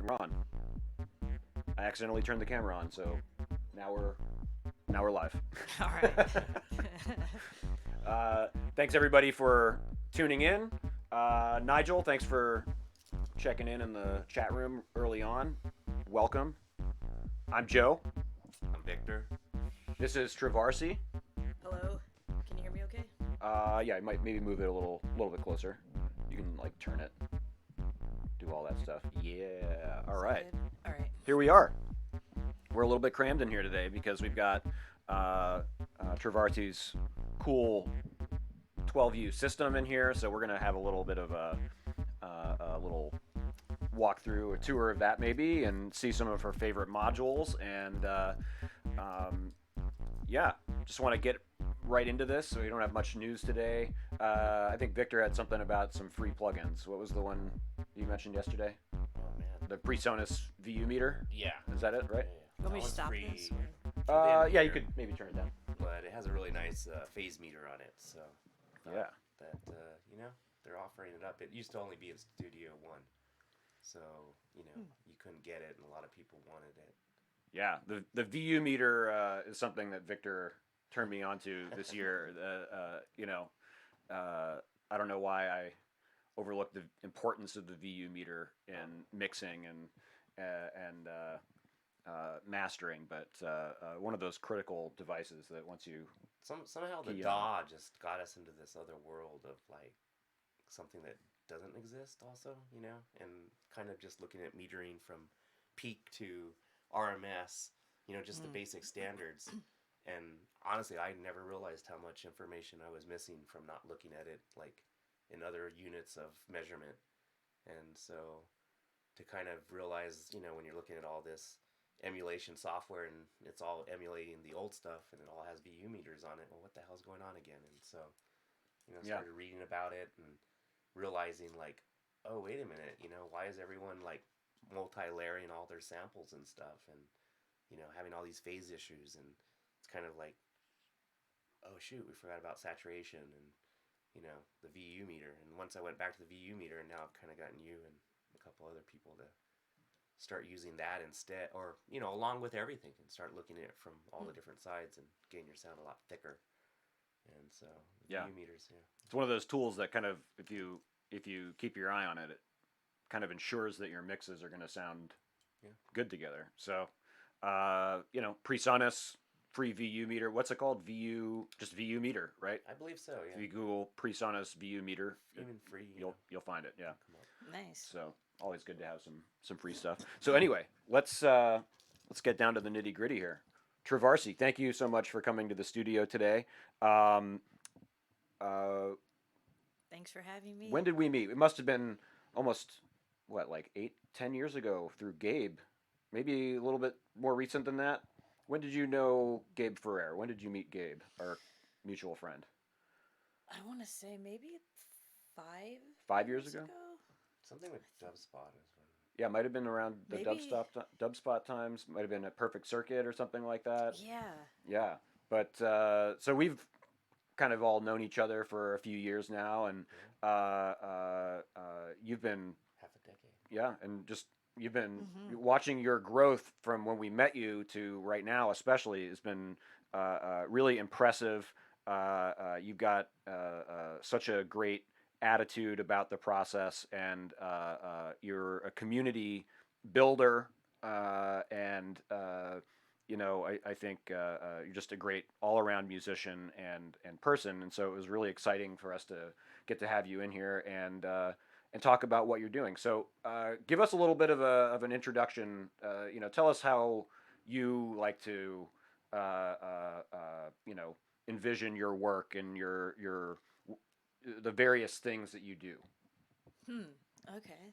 We're on. I accidentally turned the camera on, so now we're live. All right. Thanks everybody for tuning in. Nigel, thanks for checking in the chat room early on. Welcome. I'm Joe. I'm Victor. This is Trovarsi. Hello. Can you hear me okay? Yeah, I might maybe move it a little bit closer. You can like turn it, do all that stuff. Yeah. All right. All right. Here we are. We're a little bit crammed in here today because we've got Trovarsi's cool 12U system in here, so we're gonna have a little bit of a little walkthrough, a tour of that maybe, and see some of her favorite modules. And yeah, just want to get right into this, so we don't have much news today. I think Victor had something about some free plugins. What was the one you mentioned yesterday? Oh man. The PreSonus VU meter. Yeah. Is that it? Right? You want me to one's stop free. this? Yeah, you could maybe turn it down. But it has a really nice phase meter on it, so Yeah. that they're offering it up. It used to only be in Studio One, so you couldn't get it, and a lot of people wanted it. Yeah, the VU meter is something that Victor turned me on to this year. I don't know why I overlooked the importance of the VU meter in mixing and mastering, but one of those critical devices that once you Somehow the Key DAW just got us into this other world of like something that doesn't exist also, and kind of just looking at metering from peak to RMS, just the basic standards. And honestly, I never realized how much information I was missing from not looking at it like in other units of measurement. And so to kind of realize, when you're looking at all this emulation software and it's all emulating the old stuff and it all has VU meters on it, well, what the hell's going on again? And so, started reading about it and realizing like, oh, wait a minute, why is everyone like multi-layering all their samples and stuff and, having all these phase issues? And it's kind of like, oh shoot, we forgot about saturation and, the VU meter. And once I went back to the VU meter, and now I've kind of gotten you and a couple other people to start using that instead, or along with everything, and start looking at it from all the different sides and getting your sound a lot thicker. And so Yeah. VU meters, it's one of those tools that kind of if you keep your eye on it, it kind of ensures that your mixes are going to sound good together. So PreSonus free VU meter. What's it called? Just VU meter, right? I believe so. Yeah. If you Google PreSonus VU meter, Even free, you'll find it. Yeah. come up. Nice. So always good to have some free stuff. So anyway, let's get down to the nitty gritty here. Trovarsi, thank you so much for coming to the studio today. Thanks for having me. When did we meet? It must have been almost like 8-10 years ago through Gabe. Maybe a little bit more recent than that. When did you know Gabe Ferrer? When did you meet Gabe, our mutual friend? I want to say maybe 5 5 years ago? Something with Dubspot as well. Yeah, might have been around the Maybe. Dubspot times. Might have been at Perfect Circuit or something like that. Yeah. Yeah, but so we've kind of all known each other for a few years now, and you've been Half a decade. and just you've been watching your growth from when we met you to right now, especially, has been really impressive. You've got such a great attitude about the process, and you're a community builder, and I think you're just a great all-around musician and person, and so it was really exciting for us to get to have you in here and talk about what you're doing. So give us a little bit of an introduction. Tell us how you like to envision your work and your the various things that you do. Okay.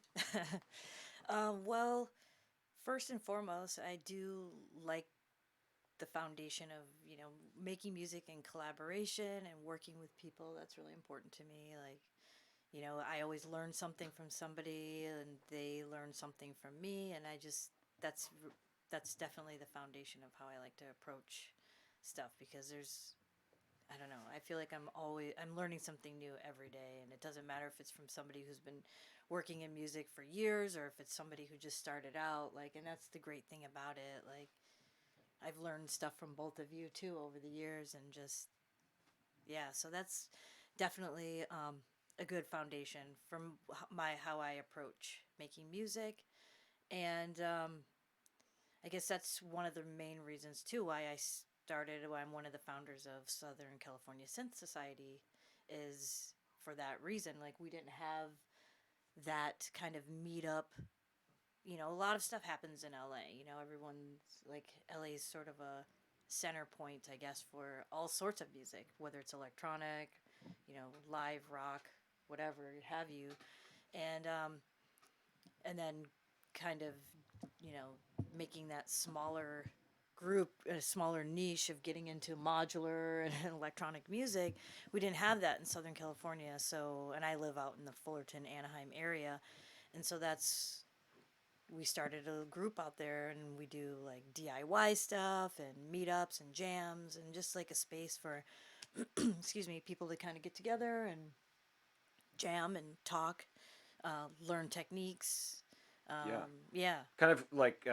Well, first and foremost, I do like the foundation of making music in collaboration and working with people. That's really important to me. Like, I always learn something from somebody, and they learn something from me, and that's definitely the foundation of how I like to approach stuff, because I don't know. I feel like I'm learning something new every day, and it doesn't matter if it's from somebody who's been working in music for years or if it's somebody who just started out. Like, and that's the great thing about it. Like, I've learned stuff from both of you too over the years, and just yeah. So that's definitely a good foundation from my how I approach making music, and I guess that's one of the main reasons too why I started. Why I'm one of the founders of Southern California Synth Society, is for that reason. Like we didn't have that kind of meetup. You know, a lot of stuff happens in LA. You know, everyone's like LA is sort of a center point, I guess, for all sorts of music, whether it's electronic, you know, live rock, whatever have you, and and then kind of, you know, making that smaller group, a smaller niche of getting into modular and electronic music. We didn't have that in Southern California. So, and I live out in the Fullerton, Anaheim area. And so we started a group out there and we do like DIY stuff and meetups and jams and just like a space for, excuse me, people to kind of get together and jam and talk, learn techniques. Yeah. Yeah. Kind of like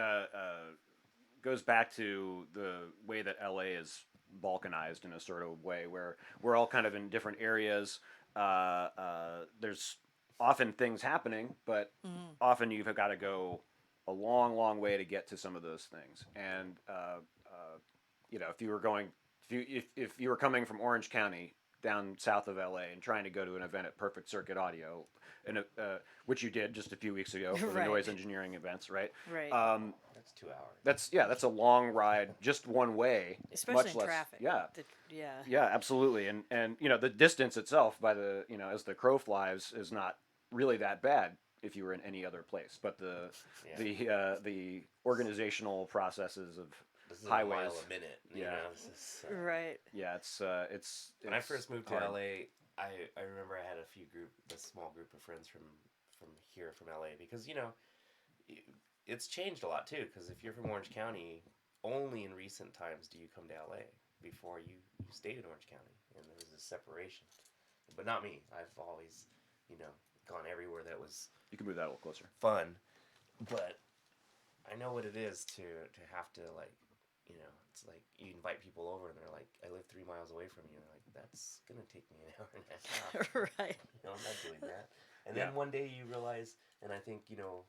goes back to the way that LA is balkanized in a sort of way where we're all kind of in different areas. There's often things happening, but often you've got to go a long, long way to get to some of those things. And you know, if you were going, if you were coming from Orange County down south of LA and trying to go to an event at Perfect Circuit Audio, and which you did just a few weeks ago for the Right. noise engineering events, right? Right. That's 2 hours. That's a long ride, just one way, Especially much in less. traffic. Yeah, Yeah. yeah, absolutely. And you know the distance itself, by the you know as the crow flies, is not really that bad if you were in any other place. But the organizational processes of This is highways. a mile a minute. You Yeah. know, this is, Right. Yeah, it's when I first moved to hard. LA, I remember I had a small group of friends from here from LA because you know it's changed a lot too. Because if you're from Orange County, only in recent times do you come to LA. Before you stayed in Orange County, and there was a separation. But not me. I've always, you know, gone everywhere that was You can move that a little closer. fun. But I know what it is to have to like, you know, it's like you invite people over and they're like, I live 3 miles away from you. And like, that's gonna take me an hour and a half. Right. You know, I'm not doing that. And Yeah. then one day you realize, and I think you know,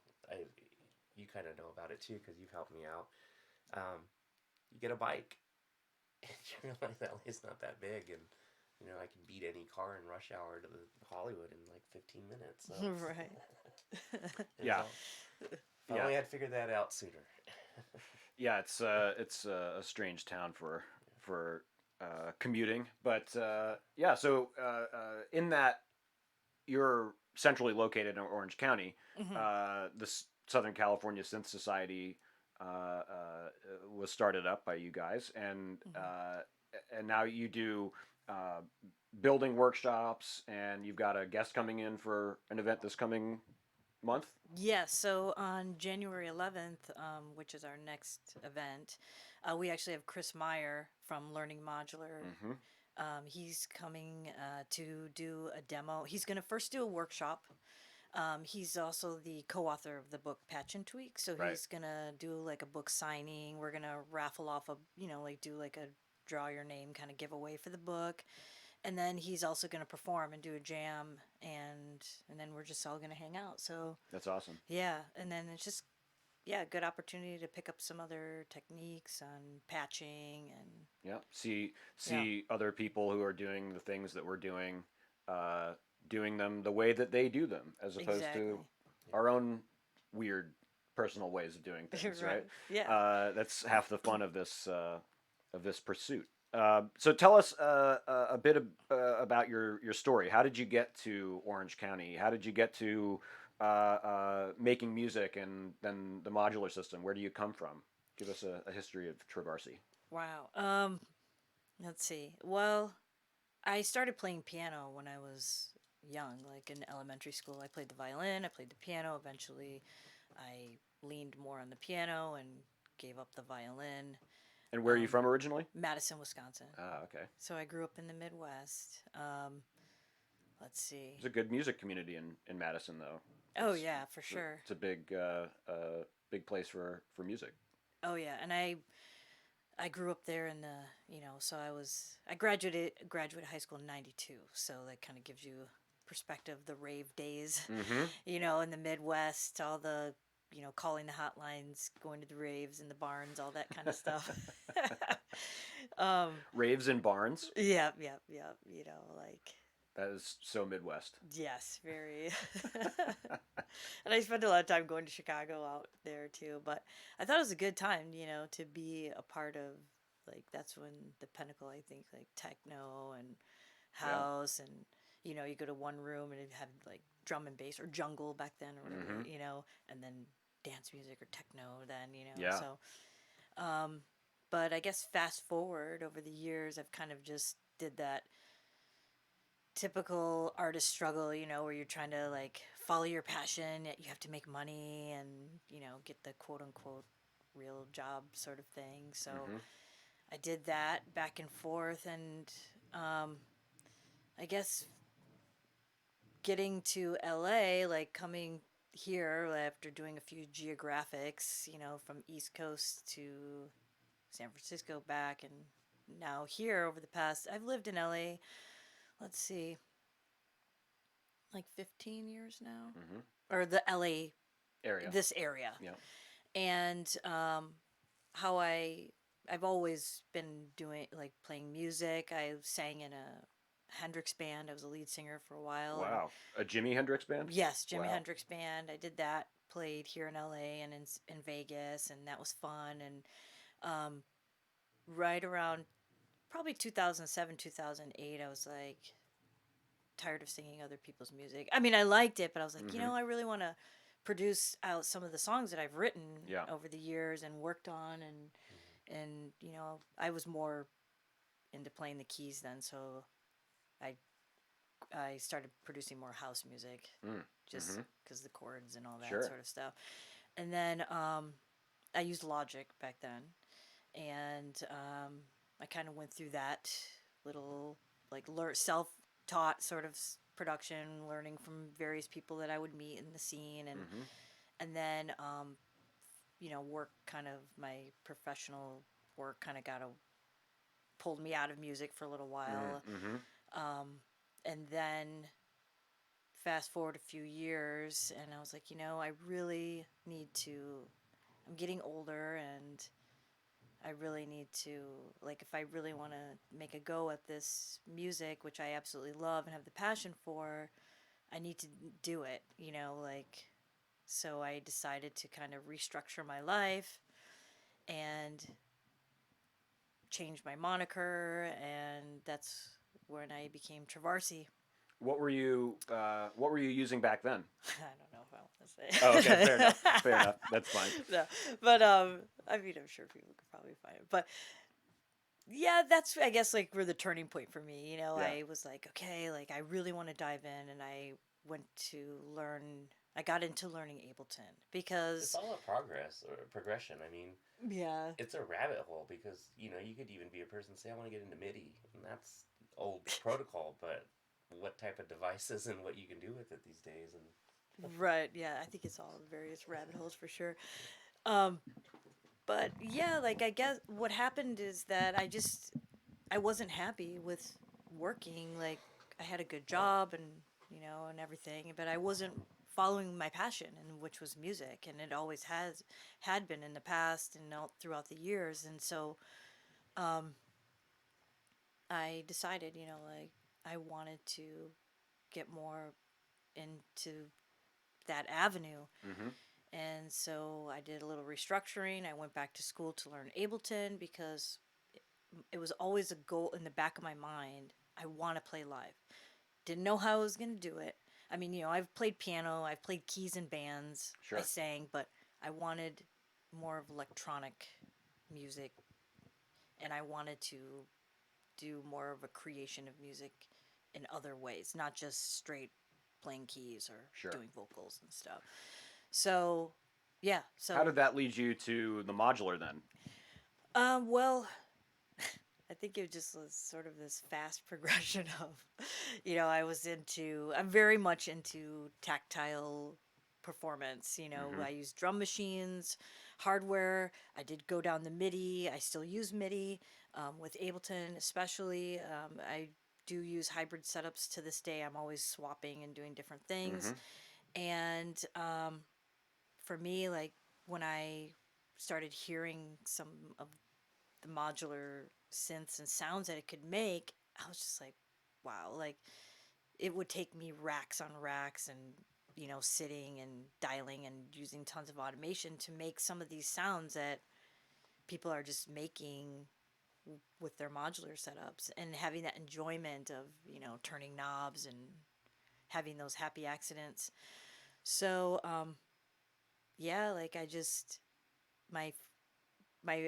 you kind of know about it too because you've helped me out. You get a bike, and you realize LA's not that big, and you know I can beat any car in rush hour to Hollywood in like 15 minutes. So Right. Yeah. If I Yeah. only had figured that out sooner. Yeah, it's a strange town for commuting, but yeah. So in that you're centrally located in Orange County, the Southern California Synth Society was started up by you guys, and now you do building workshops, and you've got a guest coming in for an event this coming month. Yes. So on January 11th, which is our next event, we actually have Chris Meyer from Learning Modular. He's coming to do a demo. He's going to first do a workshop. He's also the co-author of the book Patch and Tweak, so Right. he's gonna do like a book signing. We're gonna raffle off a, you know, like do like a draw your name kind of giveaway for the book, and then he's also gonna perform and do a jam, and then we're just all gonna hang out. So That's awesome. yeah, and then it's just yeah, good opportunity to pick up some other techniques on patching and Yeah. See other people who are doing the things that we're doing them the way that they do them, as opposed exactly. to our own weird personal ways of doing things. Right. Yeah. That's half the fun of this pursuit. So tell us a bit about your story. How did you get to Orange County? How did you get to making music and then the modular system? Where do you come from? Give us a history of Trovarsi. Wow. Let's see. Well, I started playing piano when I was young, like in elementary school. I played the violin, I played the piano. Eventually, I leaned more on the piano and gave up the violin. And where are you from originally? Madison, Wisconsin. Ah, okay. So I grew up in the Midwest. Let's see. There's a good music community in Madison, though. Oh It's, yeah, for sure. it's a big place for music. Oh yeah, and I grew up there in the, so I graduated high school in 92. So that kind of gives you perspective, the rave days, Mm-hmm. in the Midwest, all the, calling the hotlines, going to the raves in the barns, all that kind of stuff. um, Raves in barns. yeah, yeah, yeah, like, That is so Midwest. yes, very. And I spent a lot of time going to Chicago out there too. But I thought it was a good time, to be a part of, like, that's when the pinnacle, I think, like techno and Yeah. house and, you go to one room and it had like drum and bass or jungle back then or whatever, Mm-hmm. and then dance music or techno then, Yeah. So, but I guess fast forward over the years, I've kind of just did that typical artist struggle, where you're trying to like follow your passion, yet you have to make money and, get the quote unquote real job sort of thing. So Mm-hmm. I did that back and forth. And I guess getting to LA, like coming here after doing a few geographics, from East Coast to San Francisco back and now here over the past, I've lived in LA, let's see, like 15 years now, Mm-hmm. or the LA, Area. this area. Yeah. And how I've always been doing, like, playing music. I sang in a Hendrix band. I was a lead singer for a while. Wow. A Jimi Hendrix band? Yes, Jimi Wow. Hendrix band. I did that. Played here in LA and in Vegas, and that was fun. And right around probably 2007, 2008, I was like tired of singing other people's music. I mean, I liked it, but I was like, Mm-hmm. I really want to produce out some of the songs that I've written Yeah. over the years and worked on, and I was more into playing the keys then, so I I started producing more house music, Mm. just Mm-hmm. because the chords and all that Sure. sort of stuff. And then I used Logic back then, and I kind of went through that little, like, self-taught sort of production, learning from various people that I would meet in the scene, Mm-hmm. and then work, kind of my professional work kind of pulled me out of music for a little while, Mm-hmm. and then fast forward a few years, and I was like, I really need to. I'm getting older, and I really need to, like, if I really want to make a go at this music, which I absolutely love and have the passion for, I need to do it, like, so I decided to kind of restructure my life and change my moniker, and that's when I became Trovarsi. What were you using back then? I don't know if I want to say. Oh, okay, fair enough. Fair enough. That's fine. No, but I mean, I'm sure people could probably find it. But yeah, that's, I guess, like, where the turning point for me. Yeah. I was like, okay, like, I really want to dive in, and I went to learn. I got into learning Ableton because It's all a progress or progression. I mean, yeah, it's a rabbit hole because you could even be a person say I want to get into MIDI, and that's old protocol. But what type of devices and what you can do with it these days, and right, yeah, I think it's all various rabbit holes for sure. But yeah, like, I guess what happened is that I wasn't happy with working. Like, I had a good job and and everything, but I wasn't following my passion, and which was music, and it always had been in the past and all throughout the years. And so I decided, like, I wanted to get more into that avenue. Mm-hmm. And so I did a little restructuring. I went back to school to learn Ableton because it was always a goal in the back of my mind. I want to play live. Didn't know how I was going to do it. I mean, I've played piano, I've played keys in bands, Sure. I sang, but I wanted more of electronic music, and I wanted to do more of a creation of music in other ways, not just straight playing keys or Sure. doing vocals and stuff. So, yeah. So How did that lead you to the modular then? Well, I think it just was sort of this fast progression of, I'm very much into tactile performance. Hmm. I use drum machines, hardware. I did go down the MIDI. I still use MIDI with Ableton, especially. I do use hybrid setups to this day. I'm always swapping and doing different things. Hmm. And for me, like when I started hearing some of the modular synths and sounds that it could make, I was just like, wow, like it would take me racks on racks and sitting and dialing and using tons of automation to make some of these sounds that people are just making with their modular setups and having that enjoyment of turning knobs and having those happy accidents. So yeah, like I just my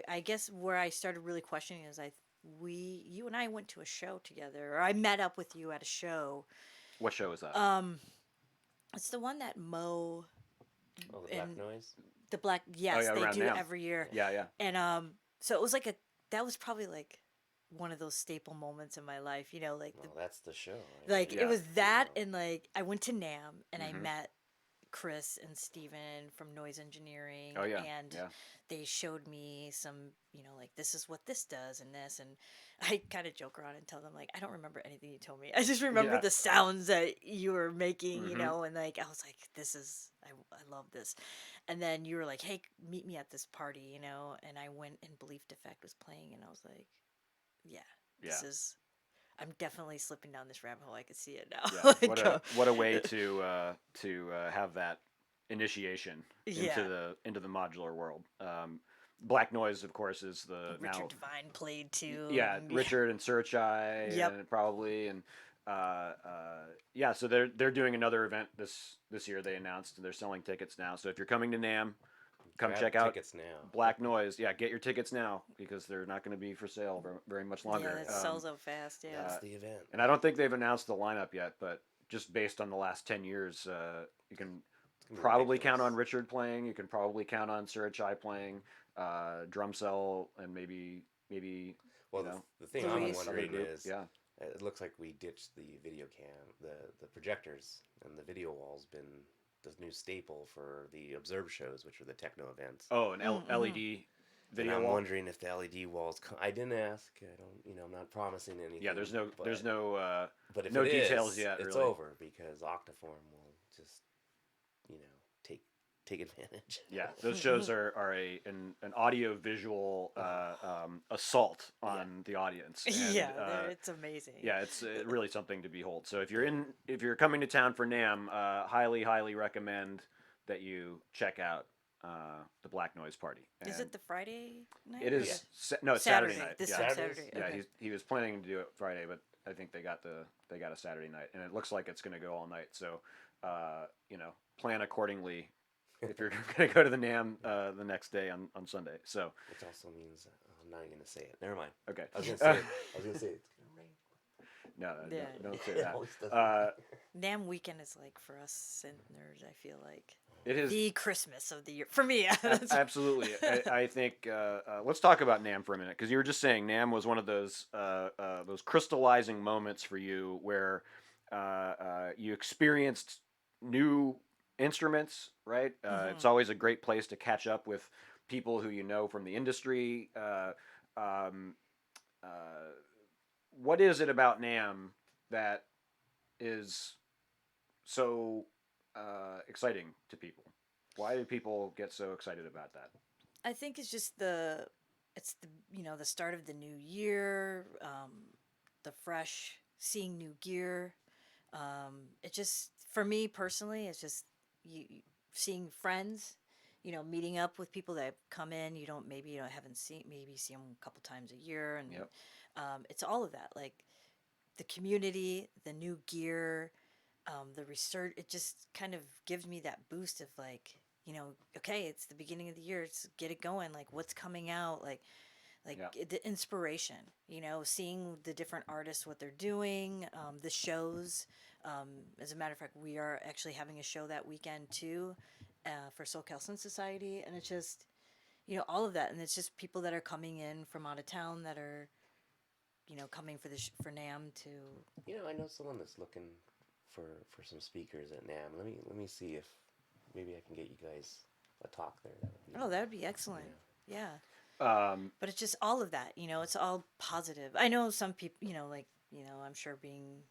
I guess where I started really questioning is you and I went to a show together, or I met up with you at a show. What show is that? Um, it's the one that Mo Oh, the black and noise. the Black, Oh yes, yeah, they around do NAMM. every year. Yeah. Yeah, yeah. And so it was like that was probably like one of those staple moments in my life, like Well, that's the show. I like mean, it Yeah. was that, you and like I went to NAMM and I Hmm. met Chris and Steven from Noise Engineering, Oh yeah, and yeah. they showed me some, like this is what this does and this. And I kind of joke around and tell them, like, I don't remember anything you told me. I just remember Yeah. the sounds that you were making, Hmm. and like I was like, I love this. And then you were like, hey, meet me at this party, and I went and Belief Defect was playing, and I was like, yeah, Yeah. this is. I'm definitely slipping down this rabbit hole. I can see it Yeah. now. What like, a way to have that initiation yeah. into the modular world. Black Noise, of course, is the Richard now. Devine played too. Yeah, And yeah. Richard and Searchai Yep. and probably and yeah, so they're doing another event this year. They announced they're selling tickets now. So if you're coming to NAMM, come grab check out tickets now. Black Noise. Yeah, get your tickets now because they're not going to be for sale very much Yeah, longer. that sells out fast. Yeah. That's the event. And I don't think they've announced the lineup yet, but just based on the last 10 years, you can It's gonna be probably count ridiculous. on Richard playing. You can probably count on Surachai playing, drum cell, and maybe Well, you know the thing I'm Luis. other wondering group. is, Yeah, it looks like we ditched the video cam, the projectors, and the video wall's been the new staple for the Observe shows, which are the techno events. oh, an Mm-hmm. LED And video I'm wall. wondering if the LED walls. I didn't ask. I don't. I'm not promising anything. Yeah, there's no But, there's no but if no it details is, yet. it's Really. over because Octaform will just, you know, take advantage. Yeah, those shows are an audio visual assault Yeah. on the audience, Yeah, and it's amazing. yeah, it's really something to behold. So if you're coming to town for NAMM, highly recommend that you check out the Black Noise Party. Is And it the Friday night? it or is Yeah. no, it's Saturday Saturday. night. This Yeah, time Saturdays? Saturday. yeah. Okay. He was planning to do it Friday, but I think they got a Saturday night, and it looks like it's going to go all night. So plan accordingly if you're going to go to the NAMM the next day on Sunday. So Which also means I'm not even gonna say it. Never mind. okay. I was gonna say it. I was gonna say it's gonna rain. No, Yeah. don't say It that. always does. NAMM weekend is like for us synth nerds. I feel like It is the Christmas of the year for me. absolutely. I think let's talk about NAMM for a minute because you were just saying NAMM was one of those crystallizing moments for you where you experienced new instruments, right? It's Mhm. always a great place to catch up with people who you know from the industry. Um, uh, what is it about NAMM that is so exciting to people? Why do people get so excited about that? I think it's just the start of the new year, the fresh seeing new gear. It just for me personally, it's just seeing friends, meeting up with people that have come in. You don't maybe haven't seen maybe see them a couple times a year, and Yep. it's all of that like the community, the new gear, the research. It just kind of gives me that boost of like okay, it's the beginning of the year. It's get it going. Like what's coming out, Yeah. the inspiration, seeing the different artists what they're doing, the shows. As a matter of fact, we are actually having a show that weekend too, for Socal Synth Society, and it's just all of that, and it's just people that are coming in from out of town that are coming for for NAMM to. I know someone that's looking for some speakers at NAMM. Let me see if maybe I can get you guys a talk there. That would be, Oh, that would be excellent. yeah. Yeah. Um, But it's just all of that, it's all positive. I know some people, like, I'm sure being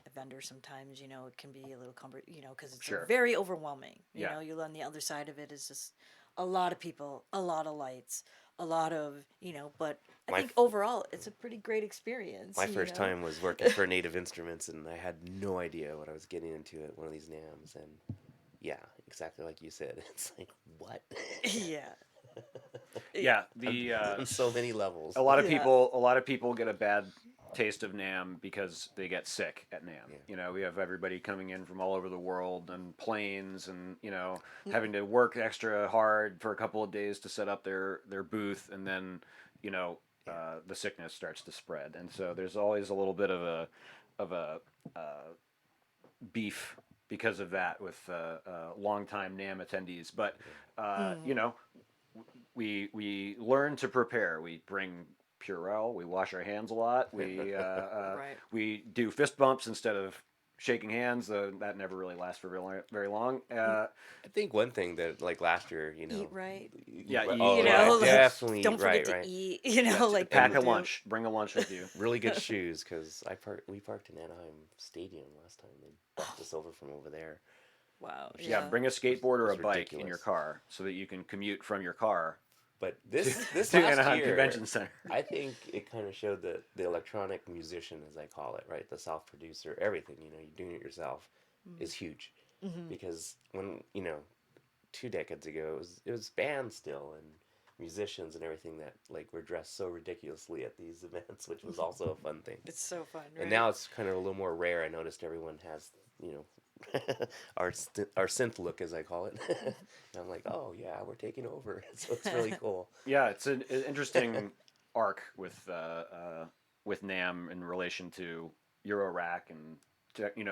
a vendor sometimes, it can be a little because it's sure. very overwhelming. Yeah. You on the other side of it is just a lot of people, a lot of lights, a lot of, but I My think overall it's a pretty great experience. My first time was working for Native Instruments, and I had no idea what I was getting into at one of these NAMMs. And yeah, exactly like you said, it's like, what? Yeah. Yeah. The On so many levels. Yeah. a lot of people get a bad taste of NAMM because they get sick at NAMM. Yeah. We have everybody coming in from all over the world and planes, and having to work extra hard for a couple of days to set up their booth, and then the sickness starts to spread, and so there's always a little bit of a beef because of that with longtime NAMM attendees. But we learn to prepare. We bring Purell. We wash our hands a lot. Right. We do fist bumps instead of shaking hands. That never really lasts for very long. I think one thing that, like last year, Eat right. Yeah, oh, eat, right, like, definitely don't eat forget right, to right. eat, like pack a people do. lunch. Bring a lunch with you. Really good shoes, because we parked in Anaheim Stadium last time. They bumped us over from over there. Wow. Yeah, Yeah. bring a skateboard or a It's bike in your ridiculous. car so that you can commute from your car But this to last Anaheim year, Convention Center. I think it kind of showed the electronic musician, as I call it, right? The self producer, everything, you're doing it yourself, is huge. Because when, 2 decades ago, it was bands still and musicians and everything that like were dressed so ridiculously at these events, which was also a fun thing. It's so fun, right? And now it's kind of a little more rare. I noticed everyone has, our synth look, as I call it. And I'm like, oh yeah, we're taking over. So it's really cool. Yeah, it's an interesting arc with NAMM in relation to Eurorack and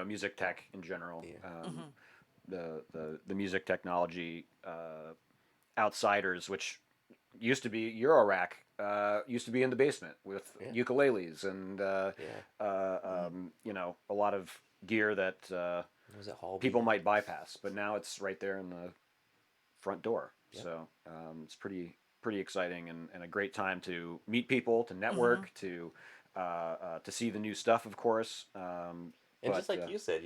music tech in general. Yeah. The music technology outsiders, which used to be Eurorack, used to be in the basement with Yeah. ukuleles and Yeah. a lot of gear that Was it Hall people B? might bypass, but now it's right there in the front door. Yep. So it's pretty exciting and a great time to meet people, to network, to see the new stuff, of course. And just like you said,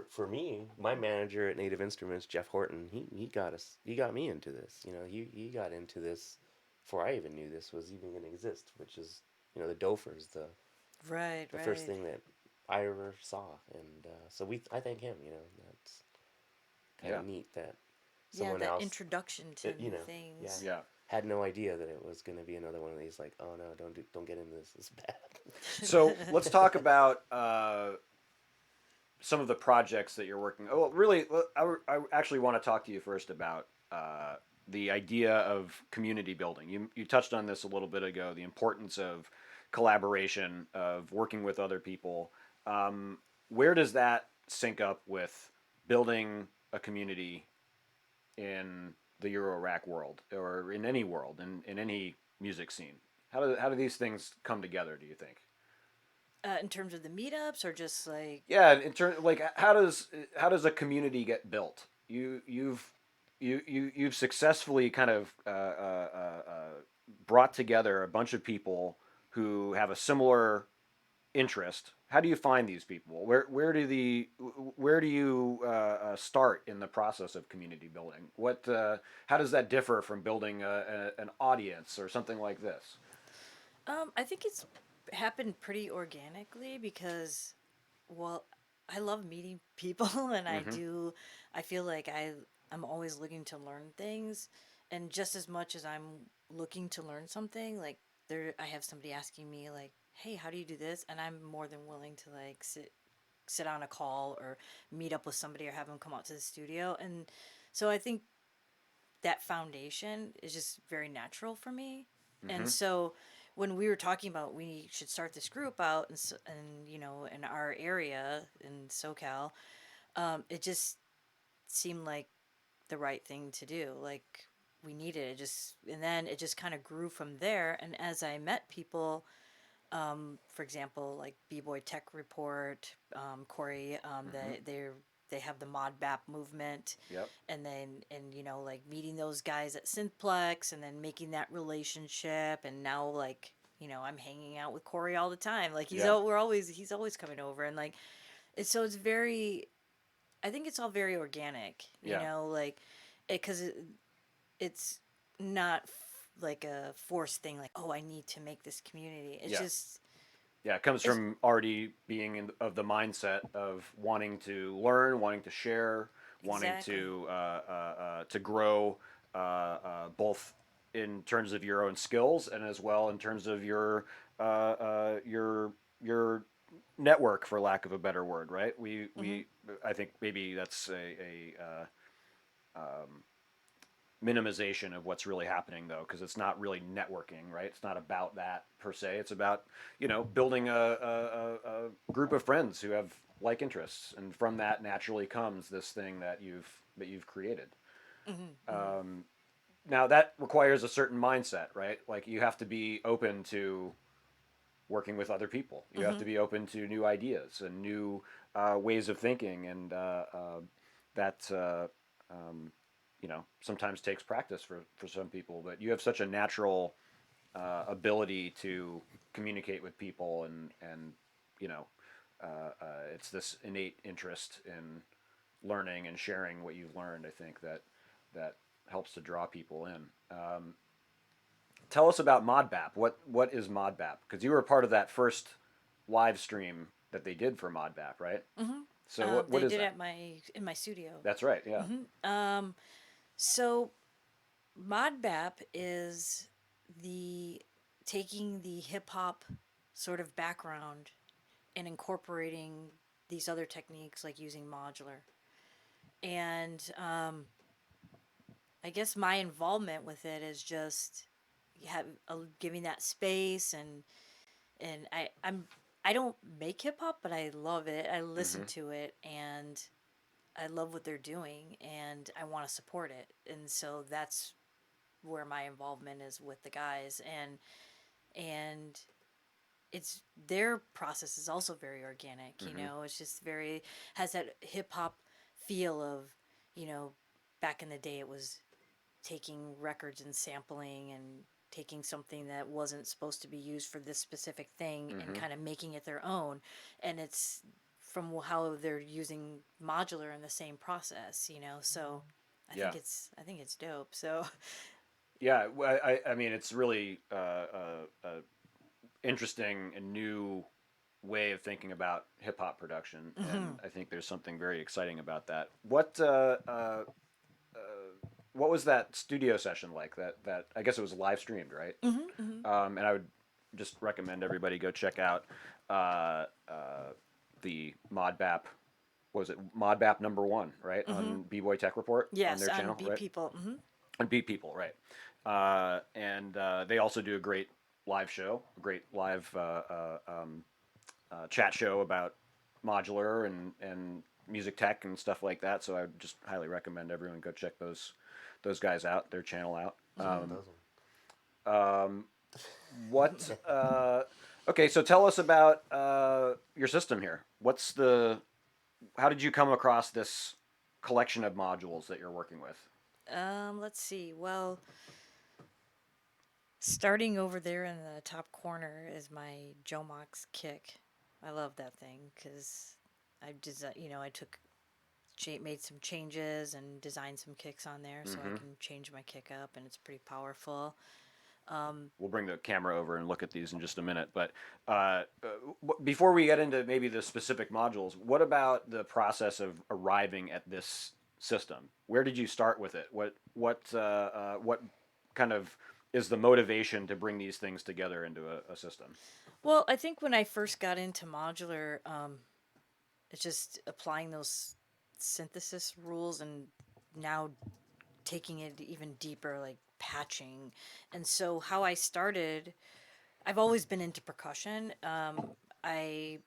for me, my manager at Native Instruments, Jeff Horton, he got me into this. He got into this before I even knew this was even going to exist, which is, the Dofers, the Right. first thing that I ever saw, and so I thank him. That's kind of neat that someone that else, introduction to new things. Yeah. had no idea that it was going to be another one of these. Like, oh no, don't get into this. It's bad. So let's talk about some of the projects that you're working. Oh, really, I actually want to talk to you first about the idea of community building. You touched on this a little bit ago. The importance of collaboration, of working with other people. Where does that sync up with building a community in the Eurorack world, or in any world, in any music scene? How do these things come together, do you think? In terms of the meetups, or just like Yeah, in terms like how does a community get built? You've successfully kind of brought together a bunch of people who have a similar interest. How do you find these people? Where do you start in the process of community building? How does that differ from building an audience or something like this? I think it's happened pretty organically because, well, I love meeting people and I feel like I'm always looking to learn things, and just as much as I'm looking to learn something, like I have somebody asking me like, "Hey, how do you do this?" and I'm more than willing to like sit on a call or meet up with somebody or have them come out to the studio. And so I think that foundation is just very natural for me. And so when we were talking about we should start this group out and in our area in SoCal, it just seemed like the right thing to do. Like we needed it. And then it just kind of grew from there. And as I met people, for example, like B-Boy Tech Report, Corey, they have the Mod Bap movement, Yep. and like meeting those guys at Synthplex, and then making that relationship, and now like I'm hanging out with Corey all the time. Like Yeah. he's always coming over, and like it's very. I think it's all very organic, Yeah. like because it's not like a forced thing. Like, oh, I need to make this community. It's Yeah. just Yeah, it comes it's from already being of the mindset of wanting to learn, wanting to share, wanting exactly. to grow, both in terms of your own skills and as well in terms of your network, for lack of a better word, right? Mm-hmm. I think maybe that's minimization of what's really happening though, because it's not really networking, right? It's not about that per se. It's about building a group of friends who have like interests, and from that naturally comes this thing that you've created. Mm-hmm. Mm-hmm. Now that requires a certain mindset, right? Like you have to be open to working with other people. You have Mm-hmm. to be open to new ideas and new ways of thinking, and that sometimes takes practice for some people. But you have such a natural ability to communicate with people, and you know, it's this innate interest in learning and sharing what you've learned. I think that helps to draw people in. Tell us about ModBap. What is ModBap? Because you were a part of that first live stream that they did for ModBap, right? Mm-hmm. So what They is did that? at in my studio. That's right. Yeah. Mm-hmm. So Modbap is the taking the hip hop sort of background and incorporating these other techniques like using modular. And I guess my involvement with it is just giving that space, and I don't make hip hop, but I love it. I listen Mm-hmm. to it, and I love what they're doing, and I want to support it. And so that's where my involvement is with the guys, and it's their process is also very organic. Mm-hmm. It's just very has that hip hop feel of you know back in the day it was taking records and sampling and taking something that wasn't supposed to be used for this specific thing and Mm-hmm. kind of making it their own, and it's from how they're using modular in the same process. So Yeah. I think it's dope. So Yeah. I mean, it's really interesting and new way of thinking about hip hop production, and hmm I think there's something very exciting about that. What was that studio session like? That I guess it was live streamed, right? hmm hmm And I would just recommend everybody go check out uh, the Modbap. What was it Modbap #1, right, hmm on B-Boy Tech Report on yes, their on channel, Beat right? People. On Beat People, right? And they also do a great live show, a great live chat show about modular and music tech and stuff like that. So I would just highly recommend everyone go check those guys out, their channel out. Check out those ones. What? Okay, so tell us about your system here. How did you come across this collection of modules that you're working with? Let's see. Well, starting over there in the top corner is my Jomox kick. I love that thing because I took made some changes and designed some kicks on there, so I Mm-hmm. can change my kick up, and it's pretty powerful. We'll bring the camera over and look at these in just a minute. But before we get into maybe the specific modules, what about the process of arriving at this system? Where did you start with it? What kind of is the motivation to bring these things together into a system? Well, I think when I first got into modular, it's just applying those synthesis rules and now taking it even deeper, like patching. And so, how I started, I've always been into percussion. I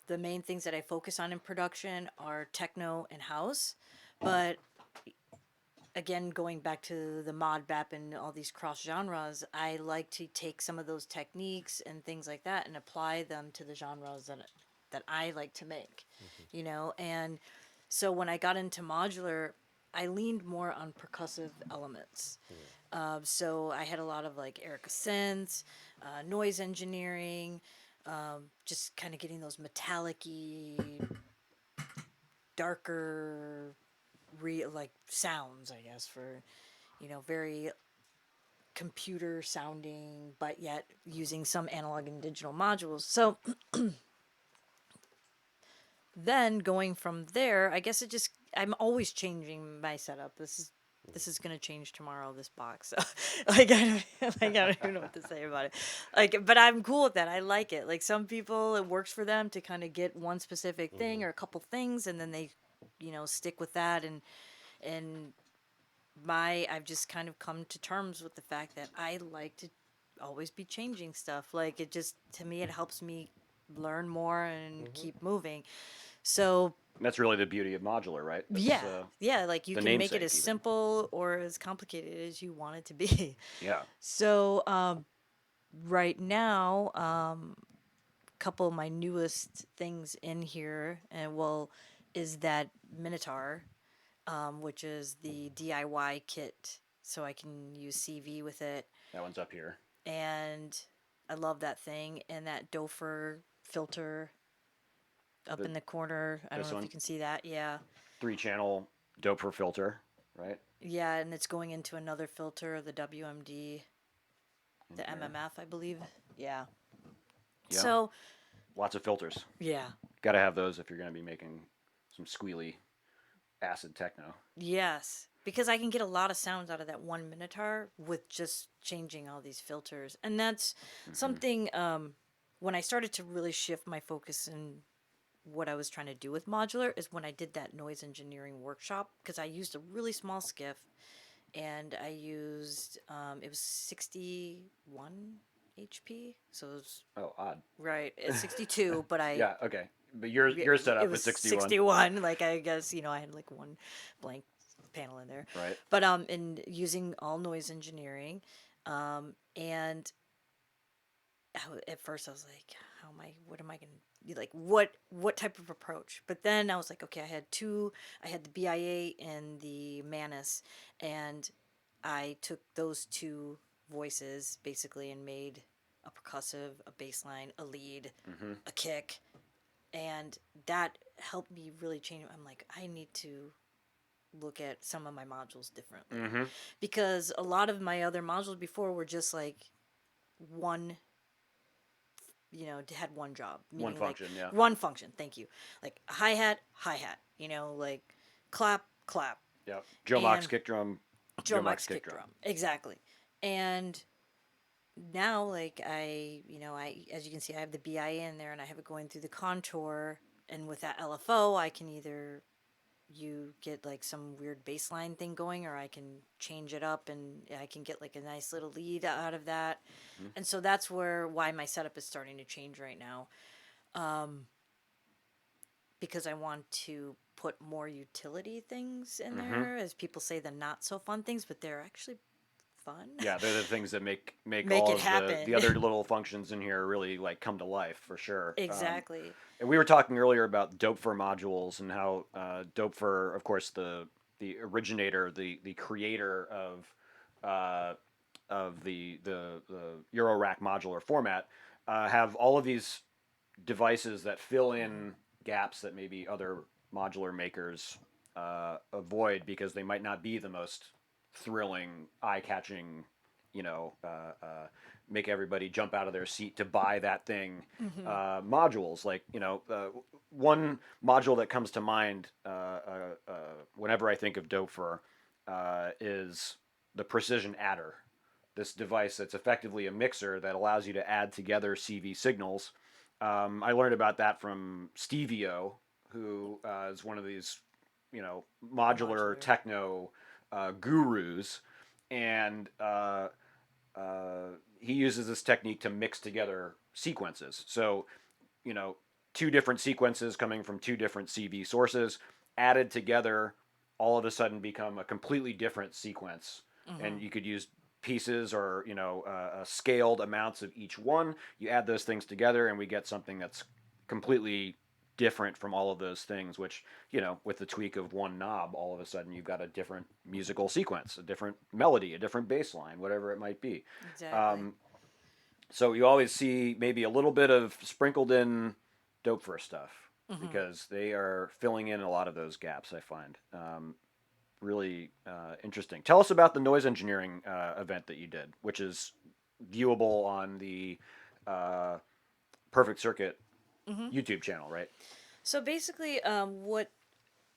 The main things that I focus on in production are techno and house, but again, going back to the mod bap and all these cross genres, I like to take some of those techniques and things like that and apply them to the genres that I like to make, you know. And so when I got into modular, I leaned more on percussive elements. So I had a lot of like Erica synths, noise engineering, just kind of getting those metallic-y, darker, like sounds, I guess, for very computer sounding, but yet using some analog and digital modules. So then going from there, I guess I'm always changing my setup. This is gonna change tomorrow. This box, so, like I don't even know what to say about it. Like, but I'm cool with that. I like it. Like some people, it works for them to kind of get one specific thing or a couple things, and then they, stick with that. And I've just kind of come to terms with the fact that I like to always be changing stuff. Like it just to me, it helps me learn more and keep moving. So And that's really the beauty of modular, right? That's yeah, like you the can make it namesake as even. simple or as complicated as you want it to be. Yeah. So right now, couple of my newest things in here, and is that Minotaur, which is the DIY kit, so I can use CV with it, That one's up here. and I love that thing, and that Dofer filter up in the corner. I don't This know if one? you can see that. Yeah. 3-channel Doper filter, right? Yeah, and it's going into another filter, the WMD, the here. MMF, I believe. Yeah. Yeah. So, Lots of filters. yeah. Got to have those if you're going to be making some squealy acid techno. Yes. Because I can get a lot of sounds out of that one Minotaur with just changing all these filters. And that's something, when I started to really shift my focus in what I was trying to do with modular is when I did that noise engineering workshop, because I used a really small skiff and I used it was 61 HP, so it was Oh, odd. right at 62, but Yeah, okay. But your setup it was is 61. 61. Like I guess I had like one blank panel in there, Right. but in using all noise engineering, and at first I was like, how am I? What am I gonna? Like what type of approach? But then I was like, okay, I had the BIA and the Manus, and I took those two voices basically and made a percussive, a bass line, a lead, a kick, and that helped me really change. I'm like, I need to look at some of my modules differently because a lot of my other modules before were just like one, had one job, One meaning like function, yeah. one function. Thank you, like hi hat, like clap, clap, Yeah. Joe Mox and kick drum. Joe Mox kick drum. Exactly. And now, like I as you can see, I have the BIA in there, and I have it going through the contour. And with that LFO, I can either you get like some weird bass line thing going, or I can change it up, and I can get like a nice little lead out of that. And so that's why my setup is starting to change right now, because I want to put more utility things in there, as people say, the not so fun things, but they're actually fun. Yeah, they're the things that make Make all it of happen. the other little functions in here really like come to life for sure. Exactly. And we were talking earlier about Dopefer modules and how Dopefer, of course, the originator, the creator of the Eurorack modular format, have all of these devices that fill in gaps that maybe other modular makers avoid because they might not be the most thrilling, eye-catching, make everybody jump out of their seat to buy that thing. Modules like one module that comes to mind whenever I think of Dopefer is the Precision Adder. This device that's effectively a mixer that allows you to add together CV signals. I learned about that from Stevio, who is one of these, modular techno gurus, and he uses this technique to mix together sequences. So, you know, two different sequences coming from two different CV sources added together all of a sudden become a completely different sequence, and Mm-hmm. you could use pieces or scaled amounts of each one. You add those things together, and we get something that's completely different from all of those things. Which with the tweak of one knob, all of a sudden you've got a different musical sequence, a different melody, a different bass line, whatever it might be. Exactly. Um, so you always see maybe a little bit of sprinkled in dope for stuff Mm-hmm. because they are filling in a lot of those gaps. I find really interesting. Tell us about the noise engineering event that you did, which is viewable on the uh, Perfect Circuit Mm-hmm. YouTube channel, right? So basically,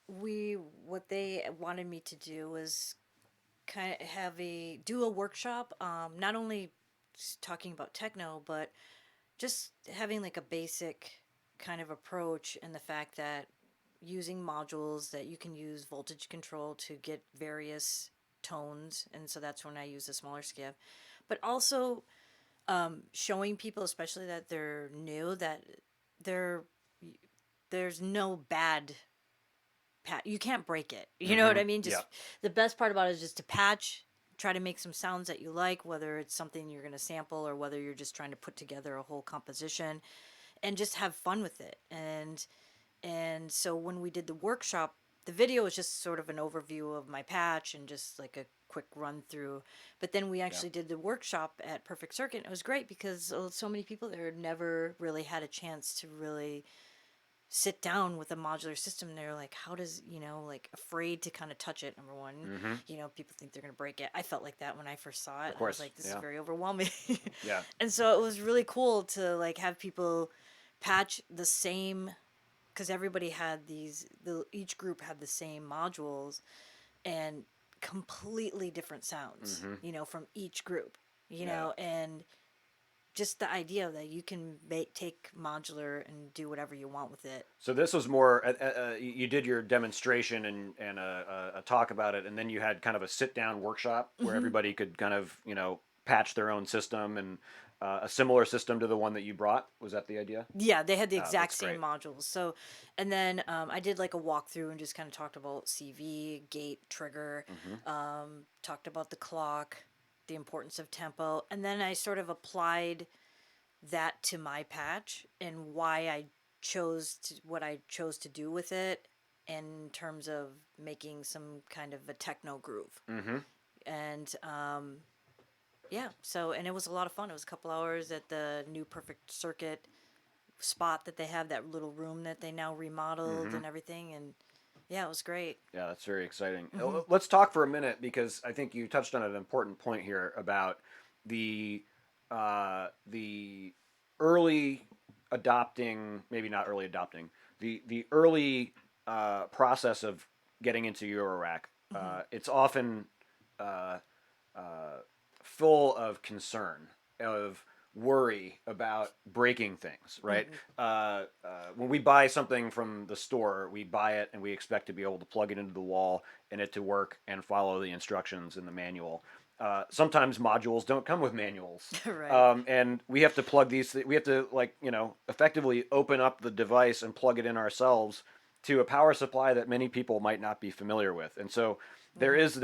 what they wanted me to do was kind of do a workshop. Not only talking about techno, but just having like a basic kind of approach, and the fact that using modules that you can use voltage control to get various tones, and so that's when I use the smaller skiff, but also showing people, especially that they're new, that there there's no bad you can't break it. You know what Mm-hmm. I mean? Yeah. Just the best part about it is just to patch, try to make some sounds that you like, whether it's something you're going to sample or whether you're just trying to put together a whole composition, and just have fun with it. And so when we did the workshop, the video was just sort of an overview of my patch and just like a quick run through. But then we Yeah. actually did the workshop at Perfect Circuit. And it was great because so many people there had never really had a chance to really sit down with a modular system. And they're like, how does, like afraid to kind of touch it, number one. Mm-hmm. People think they're going to break it. I felt like that when I first saw it. Of And I was course. like, this is Yeah. very overwhelming. Yeah. And so it was really cool to like have people patch the same, because everybody had each group had the same modules and completely different sounds, Mm-hmm. from each group, Yeah. and just the idea that you can take modular and do whatever you want with it. So this was more. You did your demonstration and a talk about it, and then you had kind of a sit down workshop where Hmm. everybody could kind of patch their own system and a similar system to the one that you brought. Was that the idea? Yeah, they had the Oh, exact that's same great. modules. So, and then I did like a walkthrough and just kind of talked about CV, gate, trigger, Mm-hmm. talked about the clock, the importance of tempo, and then I sort of applied that to my patch and why what I chose to do with it in terms of making some kind of a techno groove. Mm-hmm. And yeah, so, and it was a lot of fun. It was a couple hours at the new Perfect Circuit spot that they have, that little room that they now remodeled Mm-hmm. and everything. And yeah, it was great. Yeah, that's very exciting. Hmm. Let's talk for a minute because I think you touched on an important point here about the early adopting, maybe not early adopting, the early process of getting into Eurorack. Hmm. It's often uh, uh, full of concern, of worry about breaking things, right? Hmm. When we buy something from the store, we buy it and we expect to be able to plug it into the wall and it to work and follow the instructions in the manual. Sometimes modules don't come with manuals, Right. and we have to plug these. We have to effectively open up the device and plug it in ourselves to a power supply that many people might not be familiar with, and so there Hmm. is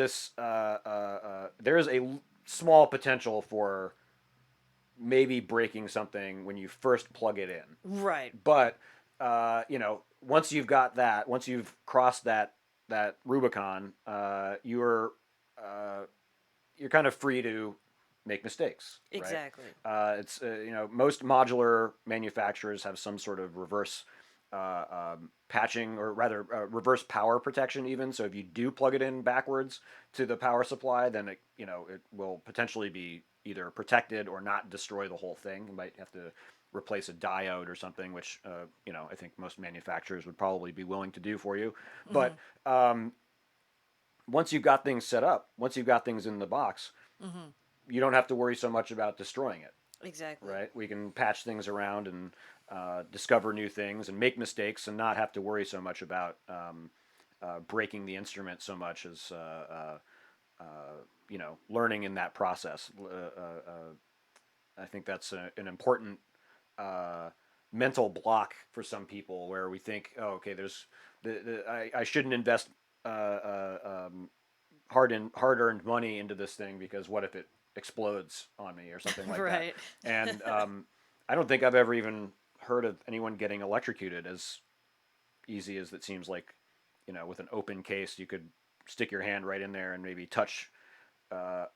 there is a small potential for maybe breaking something when you first plug it in. Right. But once you've got that, once you've crossed that Rubicon, you're kind of free to make mistakes, right? Exactly. It's most modular manufacturers have some sort of reverse patching, or rather reverse power protection even. So if you do plug it in backwards to the power supply, then it will potentially be either protected or not destroy the whole thing. You might have to replace a diode or something, which I think most manufacturers would probably be willing to do for you. Hmm. But once you've got things set up, once you've got things in the box, Hmm. you don't have to worry so much about destroying it, Exactly. right? We can patch things around and discover new things and make mistakes and not have to worry so much about breaking the instrument so much as learning in that process. I think that's an important mental block for some people where we think, oh, okay, I shouldn't invest hard earned money into this thing because what if it explodes on me or something like that? Right. And I don't think I've ever even heard of anyone getting electrocuted as easy as it seems like. With an open case, you could stick your hand right in there and maybe touch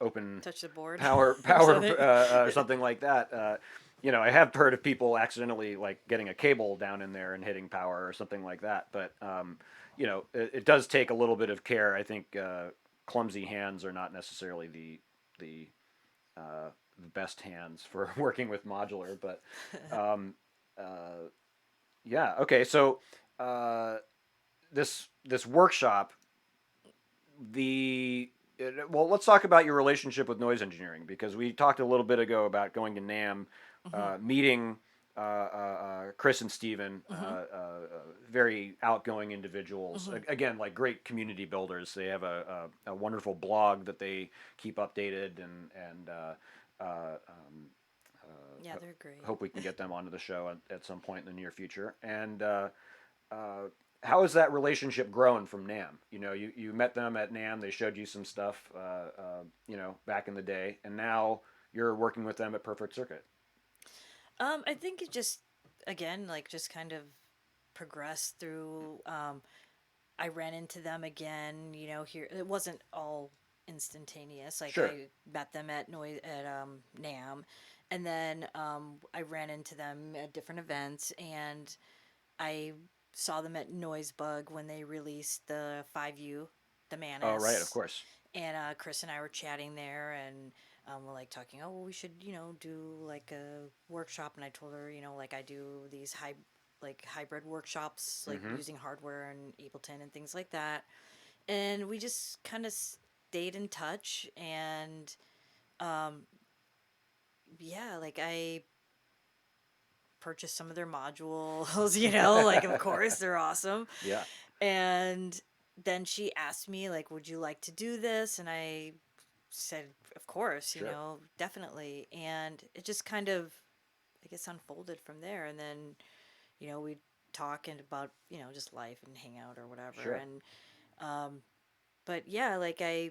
open Touch the board power or power something. or something like that. I have heard of people accidentally like getting a cable down in there and hitting power or something like that. But it does take a little bit of care. I think clumsy hands are not necessarily the the best hands for working with modular. But yeah, okay. So uh, this workshop, well, let's talk about your relationship with noise engineering because we talked a little bit ago about going to NAMM, Hmm. meeting Chris and Steven, Hmm. very outgoing individuals. Hmm. Again, like great community builders. They have a wonderful blog that they keep updated, and Yeah, they're great. hope we can get them onto the show at some point in the near future. And uh, how has that relationship grown from NAMM? You met them at NAMM. They showed you some stuff, back in the day, and now you're working with them at Perfect Circuit. I think it just, again, like just kind of progressed through. I ran into them again. Here it wasn't all instantaneous. Like Sure. I met them at NAM, and then I ran into them at different events, and I saw them at Noisebug when they released the 5U, the Oh, right. Of Manus, course. and Chris and I were chatting there, and we're like talking. Oh, well, we should do like a workshop, and I told her like I do these hybrid workshops, like Mm-hmm. using hardware and Ableton and things like that, and we just kind of stayed in touch, and um, yeah, like I purchased some of their modules, like of course they're awesome. Yeah. And then she asked me like, would you like to do this? And I said, of course, Sure. definitely. And it just kind of, I guess, unfolded from there. And then, we talk and about, just life and hang out or whatever. Sure. And, but yeah, like I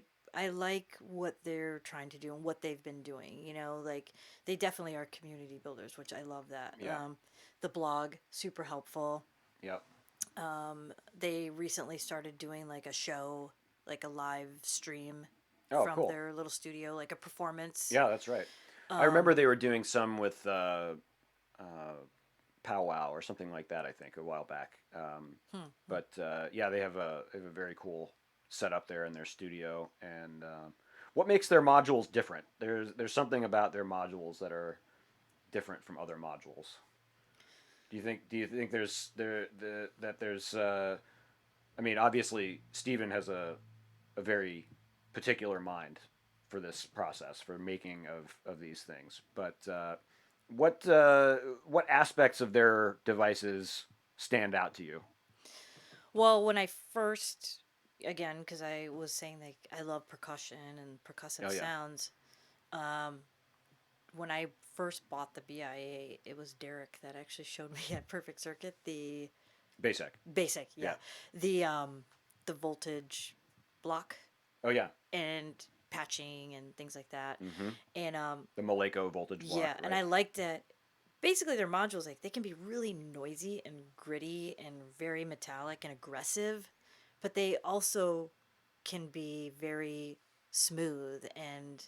like what they're trying to do and what they've been doing. Like they definitely are community builders, which I love that. Yeah. The blog, super helpful. Yep. They recently started doing like a show, like a live stream Oh, from cool. their little studio, like a performance. Yeah, that's right. I remember Um, they were doing some with Powwow or something like that. I think a while back. But yeah, they have a very cool setup there in their studio. And what makes their modules different? There's something about their modules that are different from other modules. Do you think there's I mean, obviously Steven has a very particular mind for this process for making of these things. But what aspects of their devices stand out to you? well, when I first, again, because I was saying like I love percussion and percussive Oh yeah, sounds. Um, when I first bought the BIA, it was Derek that actually showed me at Perfect Circuit the basic. basic, Yeah. yeah, the voltage block Oh yeah. and patching and things like that. Mm-hmm. And The Maleko voltage block, yeah, and right? I liked that. Basically, their modules like they can be really noisy and gritty and very metallic and aggressive, but they also can be very smooth and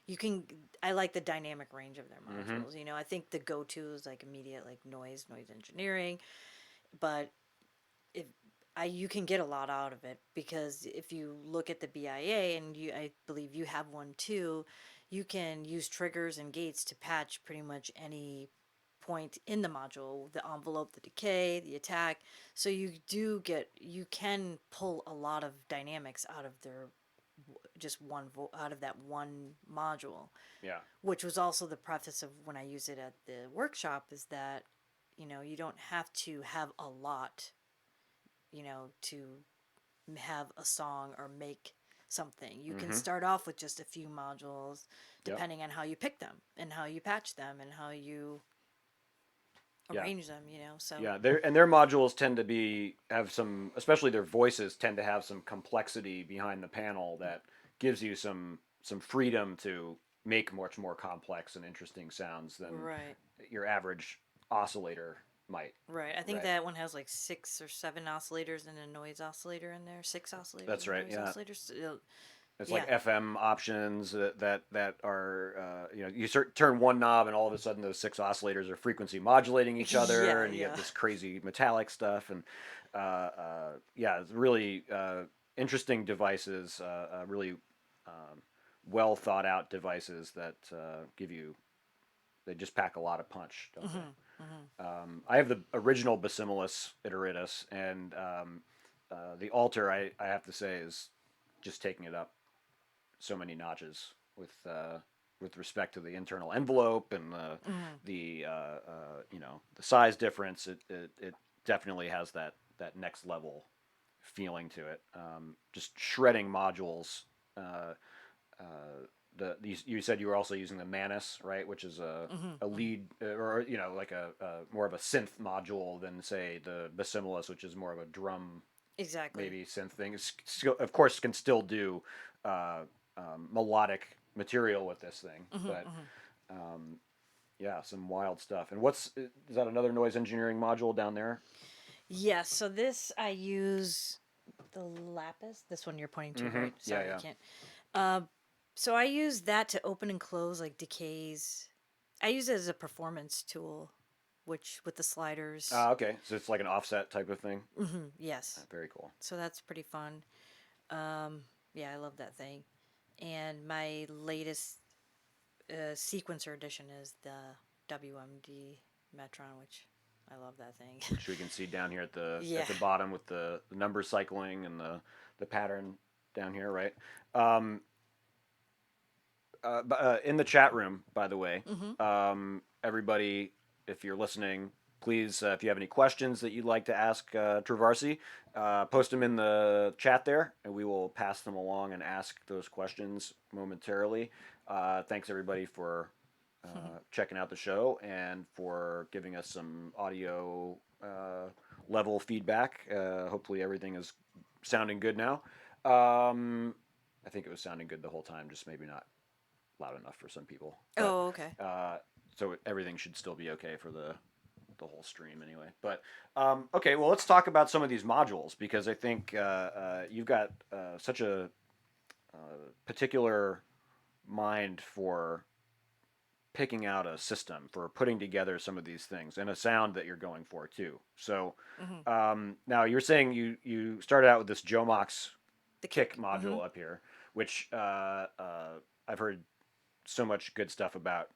you can. I like the dynamic range of their Mm-hmm. modules. I think the go-to is like immediate like noise engineering, but if you can get a lot out of it because if you look at the BIA and I believe you have one too, you can use triggers and gates to patch pretty much any point in the module, the envelope, the decay, the attack. So you can pull a lot of dynamics out of their just out of that one module, Yeah. which was also the preface of when I use it at the workshop is that you don't have to have a lot to have a song or make something. You can Mm-hmm. start off with just a few modules Yep. depending on how you pick them and how you patch them and how you Yeah. arrange them, you know. So Yeah, their modules tend to have some, especially their voices tend to have some complexity behind the panel that gives you some freedom to make much more complex and interesting sounds than right. your average oscillator might. Right. I think Right. that one has like 6 or 7 oscillators and a noise oscillator in there. 6 oscillators That's and right. noise Yeah. oscillators. It's like Yeah. FM options that are you turn one knob and all of a sudden those six oscillators are frequency modulating each other Yeah. and you get Yeah. this crazy metallic stuff and yeah, it's really interesting devices, really well thought out devices that they just pack a lot of punch, don't they? Hmm. Hmm. I have the original Basimilus Iteratus, and the Alter, I have to say, is just taking it up so many notches with respect to the internal envelope and Hmm. the size difference. It definitely has that next level feeling to it. Just shredding modules. Uh, you said you were also using the Manus, right, which is Hmm. a Hmm. lead or like a more of a synth module than say the Basimilus, which is more of a drum Exactly. maybe synth thing. Of course, can still do uh, melodic material with this thing, Hmm. but Hmm. um, yeah, some wild stuff. And is that another noise engineering module down there? Yes. So this I use the lapis. This one you're pointing to, Mm-hmm. right? Yeah, Sorry, I yeah. can't. Uh, so I use that to open and close like decays. I use it as a performance tool, which with the sliders. Okay, so it's like an offset type of thing. Yes. Very cool. So that's pretty fun. Yeah, I love that thing. And my latest sequencer edition is the WMD Metron, which I love that thing. Which we can see down here at the Yeah. bottom with the number cycling and the pattern down here, right? Um, in the chat room, by the way, Mm-hmm. everybody, if you're listening, please, if you have any questions that you'd like to ask Trovarsi, post them in the chat there, and we will pass them along and ask those questions momentarily. Thanks, everybody, for checking out the show and for giving us some audio level feedback. Hopefully, everything is sounding good now. I think it was sounding good the whole time, just maybe not loud enough for some people. But Oh, okay. so everything should still be okay for the whole stream anyway. But okay, well, let's talk about some of these modules because I think you've got such a particular mind for picking out a system for putting together some of these things and a sound that you're going for too. So Mm-hmm. now you're saying you started out with this Jomox The kick kick. Mm-hmm. module up here, which I've heard so much good stuff about.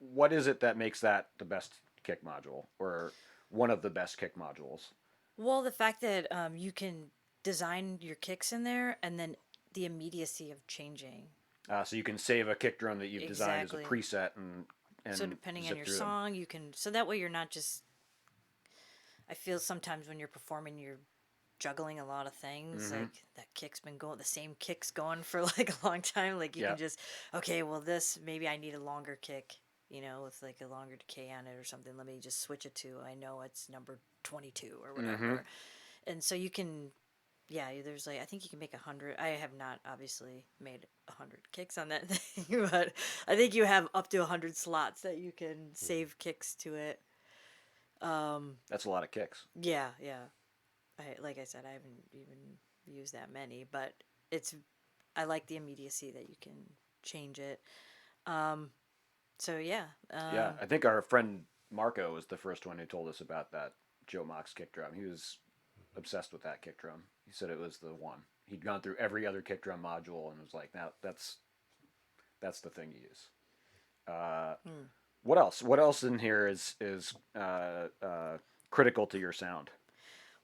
What is it that makes that the best kick module or one of the best kick modules? Well, the fact that you can design your kicks in there and then the immediacy of changing. So you can save a kick drum that you've designed as a Exactly. preset So and depending on zip your through them. song, you can. So that way you're not just. I feel sometimes when you're performing, you're juggling a lot of things. Mm-hmm. Like that kick's been going, the same kick's going for like a long time. Like you Yeah. can just, okay, well, this, maybe I need a longer kick, you know, with like a longer decay on it or something. Let me just switch it to, I know it's number 22 or Mm-hmm. whatever. And so you can, yeah, there's like, I think you can make 100. I have not obviously made 100 kicks on that thing, but I think you have up to 100 slots that you can save kicks to it. That's a lot of kicks. Yeah, yeah. Like I said, I haven't even used that many, but it's I like the immediacy that you can change it. Um, so yeah, Yeah, I think our friend Marco was the first one who told us about that Joe Mox kick drum. He was obsessed with that kick drum. He said it was the one. He'd gone through every other kick drum module and was like, "Now that's the thing to use." Uh, hmm. what else? What else in here is critical to your sound?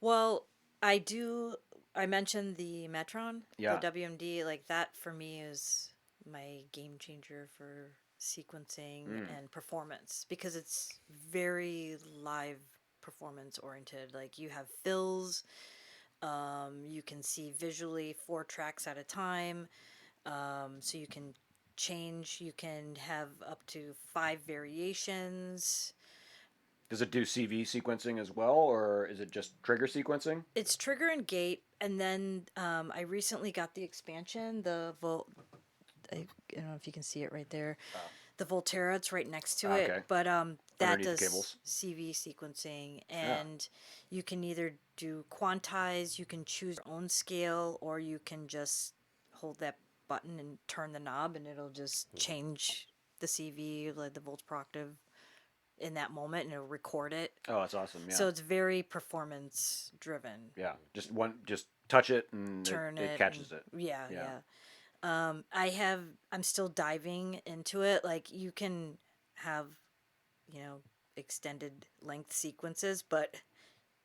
Well, I do. I mentioned the Metron, the Yeah. WMD. Like that for me is my game changer for sequencing Mm. and performance because it's very live performance oriented. Like you have fills. You can see visually 4 tracks at a time. So you can change, you can have up to 5 variations. Does it do CV sequencing as well, or is it just trigger sequencing? It's trigger and gate, and then I recently got the expansion, I don't know if you can see it right there. Oh. The Volterra, it's right next to Okay. it, but that Underneath the does cables. CV sequencing, Yeah. and you can either do quantize, you can choose your own scale, or you can just hold that button and turn the knob, and it'll just change the CV, like the volts per octave, in that moment, and it'll record it. Oh, that's awesome. Yeah. So it's very performance driven. Yeah. Just touch it and Turn it it, catches and it. yeah, Yeah. yeah. I'm still diving into it. Like you can have, you know, extended length sequences, but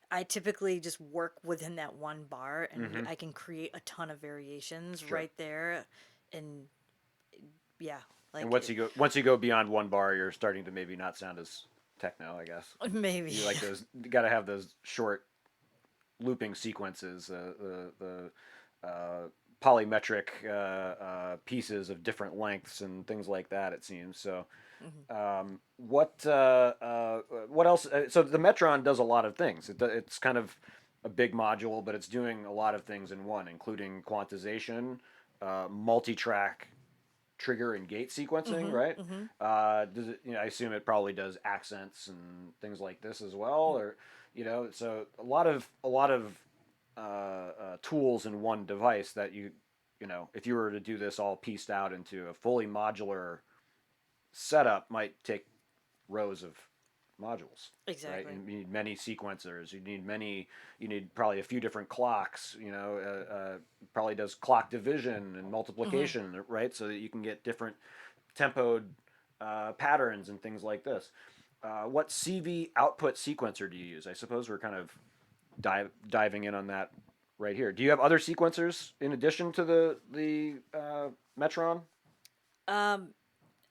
I typically just work within that one bar, and Mm-hmm. I can create a ton of variations Sure. right there. And yeah, And like once you go beyond one bar, you're starting to maybe not sound as techno, I guess. maybe. You like those? You got to have those short looping sequences, polymetric pieces of different lengths and things like that. It seems so. Mhm. What else? So the Metron does a lot of things. It's kind of a big module, but it's doing a lot of things in one, including quantization, multi-track trigger and gate sequencing, Mhm. right? Mhm. Does it? I assume it probably does accents and things like this as well, or so a lot of tools in one device that if you were to do this all pieced out into a fully modular setup, might take rows of modules, right? Exactly. You need many sequencers. You need probably a few different clocks. Probably does clock division and Mhm. multiplication, right? So that you can get different tempoed patterns and things like this. What CV output sequencer do you use? I suppose we're kind of diving in on that right here. Do you have other sequencers in addition to the Metron? Um,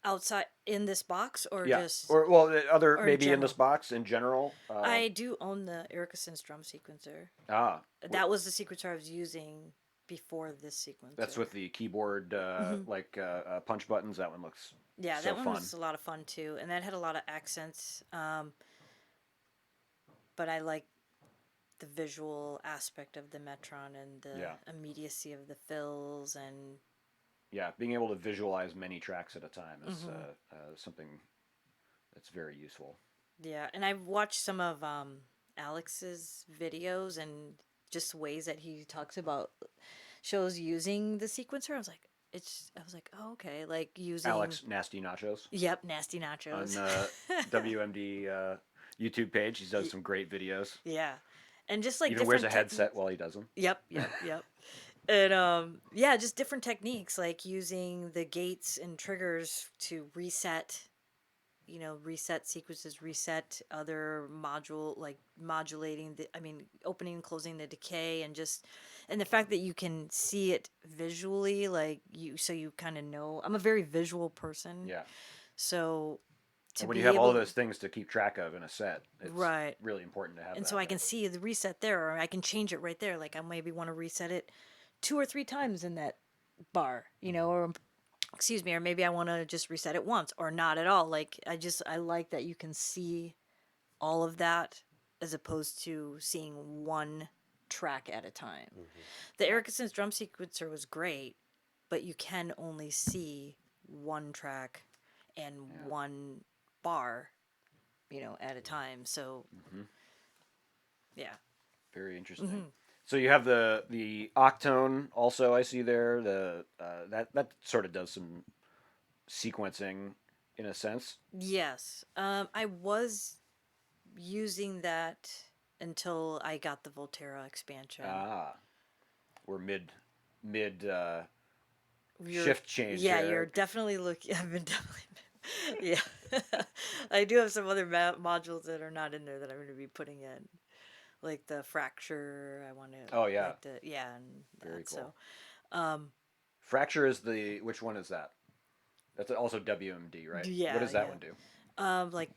outside in this box, or Yeah, just or well, other or in maybe in this general. box in general. I do own the Ericsson's drum sequencer. Ah, That was the sequencer I was using before this that's sequencer. with the keyboard Hmm. punch buttons. That one looks Yeah, so that one fun. was a lot of fun too, and that had a lot of accents. But I like the visual aspect of the Metron and the Yeah, immediacy of the fills, and yeah. Being able to visualize many tracks at a time is hmm something that's very useful. yeah. And I've watched some of Alex's videos and just ways that he talks about shows using the sequencer. I was like, oh, okay, like using. Alex Nasty Nachos Yep, nasty on nachos. WMD YouTube page. He does some great videos. Yeah, and just like Even wears different a headset techniques. while he does them. Yep, yep, yep. And yeah, just different techniques like using the gates and triggers to reset, reset sequences, reset other like modulating opening and closing the decay, and the fact that you can see it visually, like so you kind of know. I'm a very visual person, Yeah. so to And when you be have all of able. those things to keep track of in a set, it's Right. really important to have And so that I can there. see the reset there, or I can change it right there. Like I maybe want to reset it 2 or 3 times in that bar, or excuse me, or maybe I want to just reset it once or not at all. Like I like that you can see all of that as opposed to seeing one track at a time. Mm-hmm. The Yeah. Ericsson's drum sequencer was great, but you can only see one track and Yeah. one bar, at a time. So Hmm. yeah. Very interesting. Hmm. So you have the octone also. I see there that sort of does some sequencing in a sense. Yes. I was using that until I got the Volterra expansion. Ah, we're mid You're, shift change yeah, you're here. definitely looking. I've been definitely, yeah. I do have some other modules that are not in there that I'm going to be putting in, like the fracture. I want to Oh yeah, like the yeah, and very that. cool. So, um, Fracture is the which one is that? That's also WMD, right? What yeah, does that yeah. one do? Like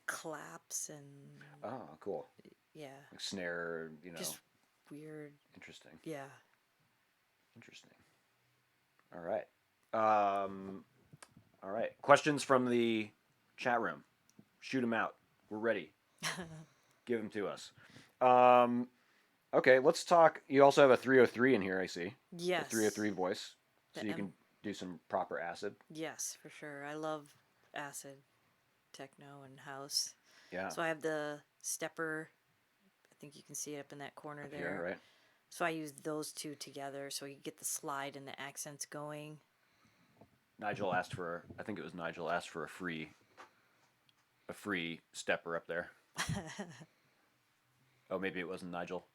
claps and Oh, cool. yeah, Like snare, just weird. interesting. Yeah. Interesting. All right. All right. Questions from the chat room. Shoot them out. We're ready. Give them to us. Okay, let's talk. You also have a 303 in here, I see. Yes. The 303 voice. So The you M- can do some proper acid. Yes, for sure. I love acid, techno, and house. Yeah. So I have the stepper. I think you can see it up in that corner Up there. here, right? So I use those two together so you get the slide and the accents going. Nigel asked for, I think it was Nigel asked for a free stepper up there. Oh, maybe it wasn't Nigel.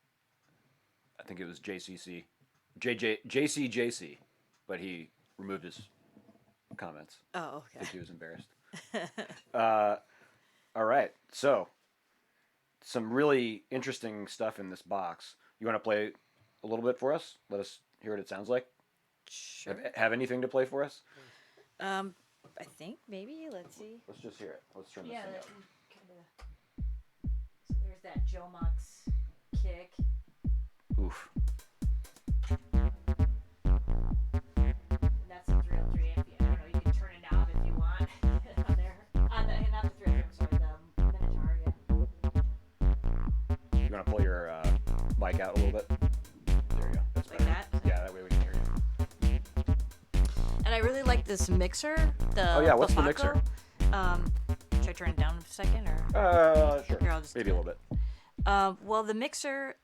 I think it was JCJC, but he removed his comments. Oh, I okay. think he was embarrassed. All right, so some really interesting stuff in this box. You want to play a little bit for us? Let us hear what it sounds like. Sure. Have anything to play for us? I think maybe. Let's see. Let's just hear it. Let's turn this Yeah, thing that up. kind of. So there's that Joe Mox kick. Oof. And that's the 303. If you, I don't know, you can turn a knob if you want on there. Not the 303, I'm sorry, the Minotaur, yeah. You want to pull your mic out a little bit? There you go. That's Like better. that? Yeah, that way we can hear you. And I really like this mixer. The Oh, yeah, what's the Bafaco. mixer? Should I turn it down a second? Sure. Here, I'll just Maybe a do little bit. Well, the mixer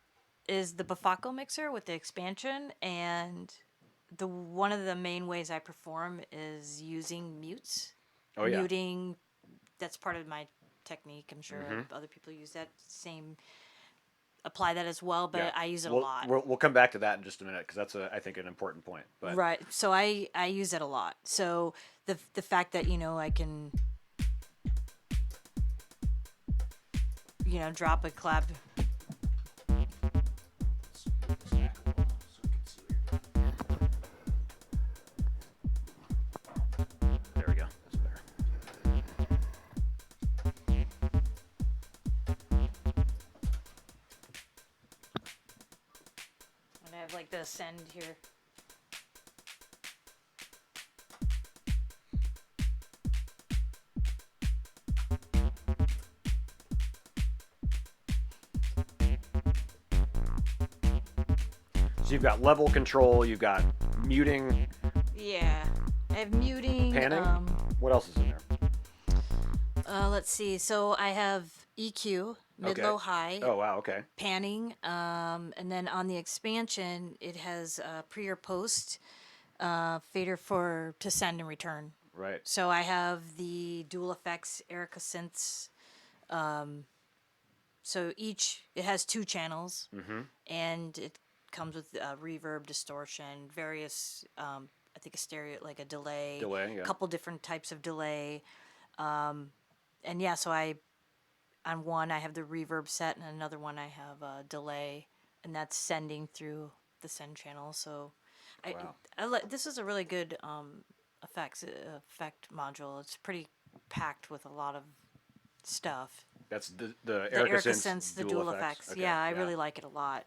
is the Bafaco mixer with the expansion, and one of the main ways I perform is using mutes. Oh, yeah. Muting, that's part of my technique. I'm sure Mm-hmm. other people use that same, apply that as well, but Yeah. I use it a lot. We'll come back to that in just a minute because that's, I think, an important point. But Right. So I use it a lot. So the fact that, I can, drop a clap. There we go. That's better. And I have like the send here. So you've got level control, you've got muting, Yeah. I have muting. panning. What else is in there? Let's see. So I have EQ, mid, Okay. low, high, Oh, wow. Okay. panning, and then on the expansion, it has pre or post fader to send and return. Right. So I have the dual effects Erica synths. So it has 2 channels, and it comes with reverb, distortion, various. I think a stereo, like a delay. Delay, yeah. A couple different types of delay. And yeah, so on one I have the reverb set, and another one I have a delay, and that's sending through the send channel. So, Wow. this is a really good effect module. It's pretty packed with a lot of stuff. That's the The Erica Erica Synth's Synths, the dual effects. Okay, Yeah, I really like it a lot.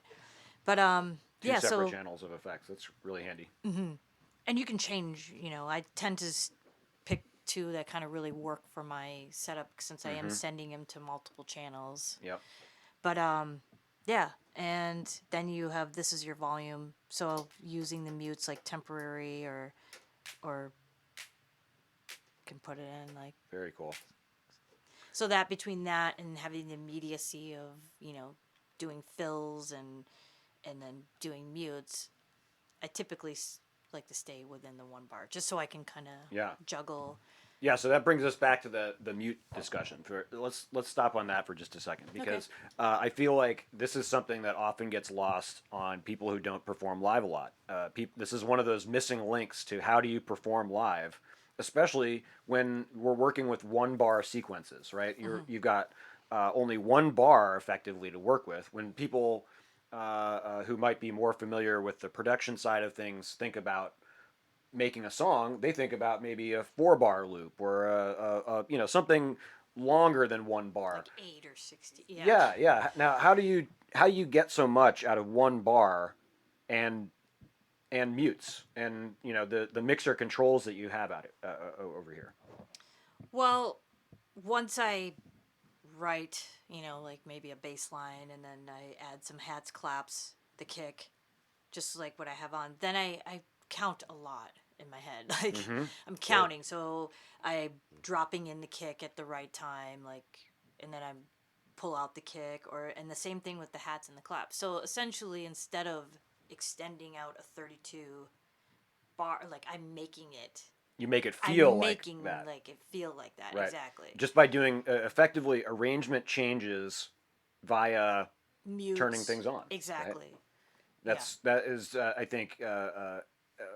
But 2 yeah, separate so channels of effects. That's really handy. and you can change. I tend to pick 2 that kind of really work for my setup since I am sending them to multiple channels. Yep. But yeah, and then you have this is your volume. So using the mutes like temporary or can put it in like Very cool. so that between that and having the immediacy of doing fills and then doing mutes, I typically like to stay within the 1 bar just so I can kind of Yeah. juggle. Yeah, so that brings us back to the mute discussion. Let's stop on that for just a second because I feel like this is something that often gets lost on people who don't perform live a lot. This is one of those missing links to how do you perform live, especially when we're working with 1 bar sequences, right? You've got only 1 bar effectively to work with. When people who might be more familiar with the production side of things think about making a song, they think about maybe a 4-bar loop or a something longer than 1 bar. Like 8 or 60. Yeah. Yeah. Now, how do you get so much out of 1 bar, and mutes, and the mixer controls that you have over here? Well, once I write, like maybe a bass line, and then I add some hats, claps, the kick, just like what I have on. Then I count a lot in my head. Like Mm-hmm. I'm Good. counting, so I dropping in the kick at the right time, like, and then I pull out the kick, and the same thing with the hats and the claps. So essentially, instead of extending out a 32 bar, like You make it feel I'm like making that. like it feel like that. Right. Exactly. Just by doing effectively arrangement changes via turning Mutes. things on. Right. Exactly. Yeah. That is I think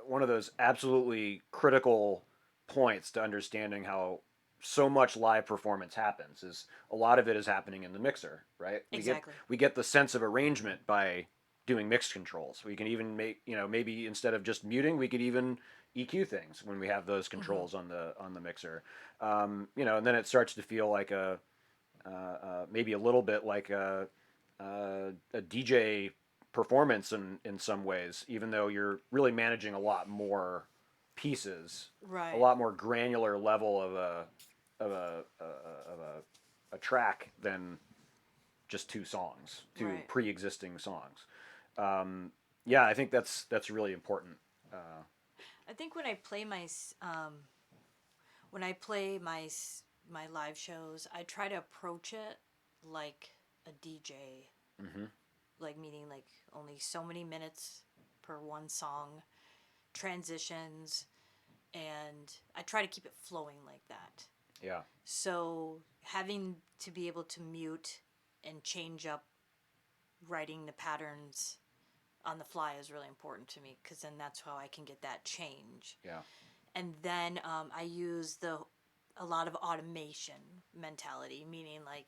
one of those absolutely critical points to understanding how so much live performance happens. Is a lot of it is happening in the mixer, right? Exactly. We get the sense of arrangement by doing mix controls. We can even make, maybe instead of just muting, we could even EQ things when we have those controls on the mixer. And then it starts to feel like maybe a little bit like a DJ performance in some ways, even though you're really managing a lot more pieces, a Right. lot more granular level of a track than just two Right. pre-existing songs. Yeah, I think that's really important. Uh, I think when I play my live shows, I try to approach it like a DJ, mhm. like meaning like only so many minutes per one song, transitions, and I try to keep it flowing like that. Yeah, So having to be able to mute and change up writing the patterns on the fly is really important to me, because then that's how I can get that change. yeah, And then I use a lot of automation mentality, meaning like,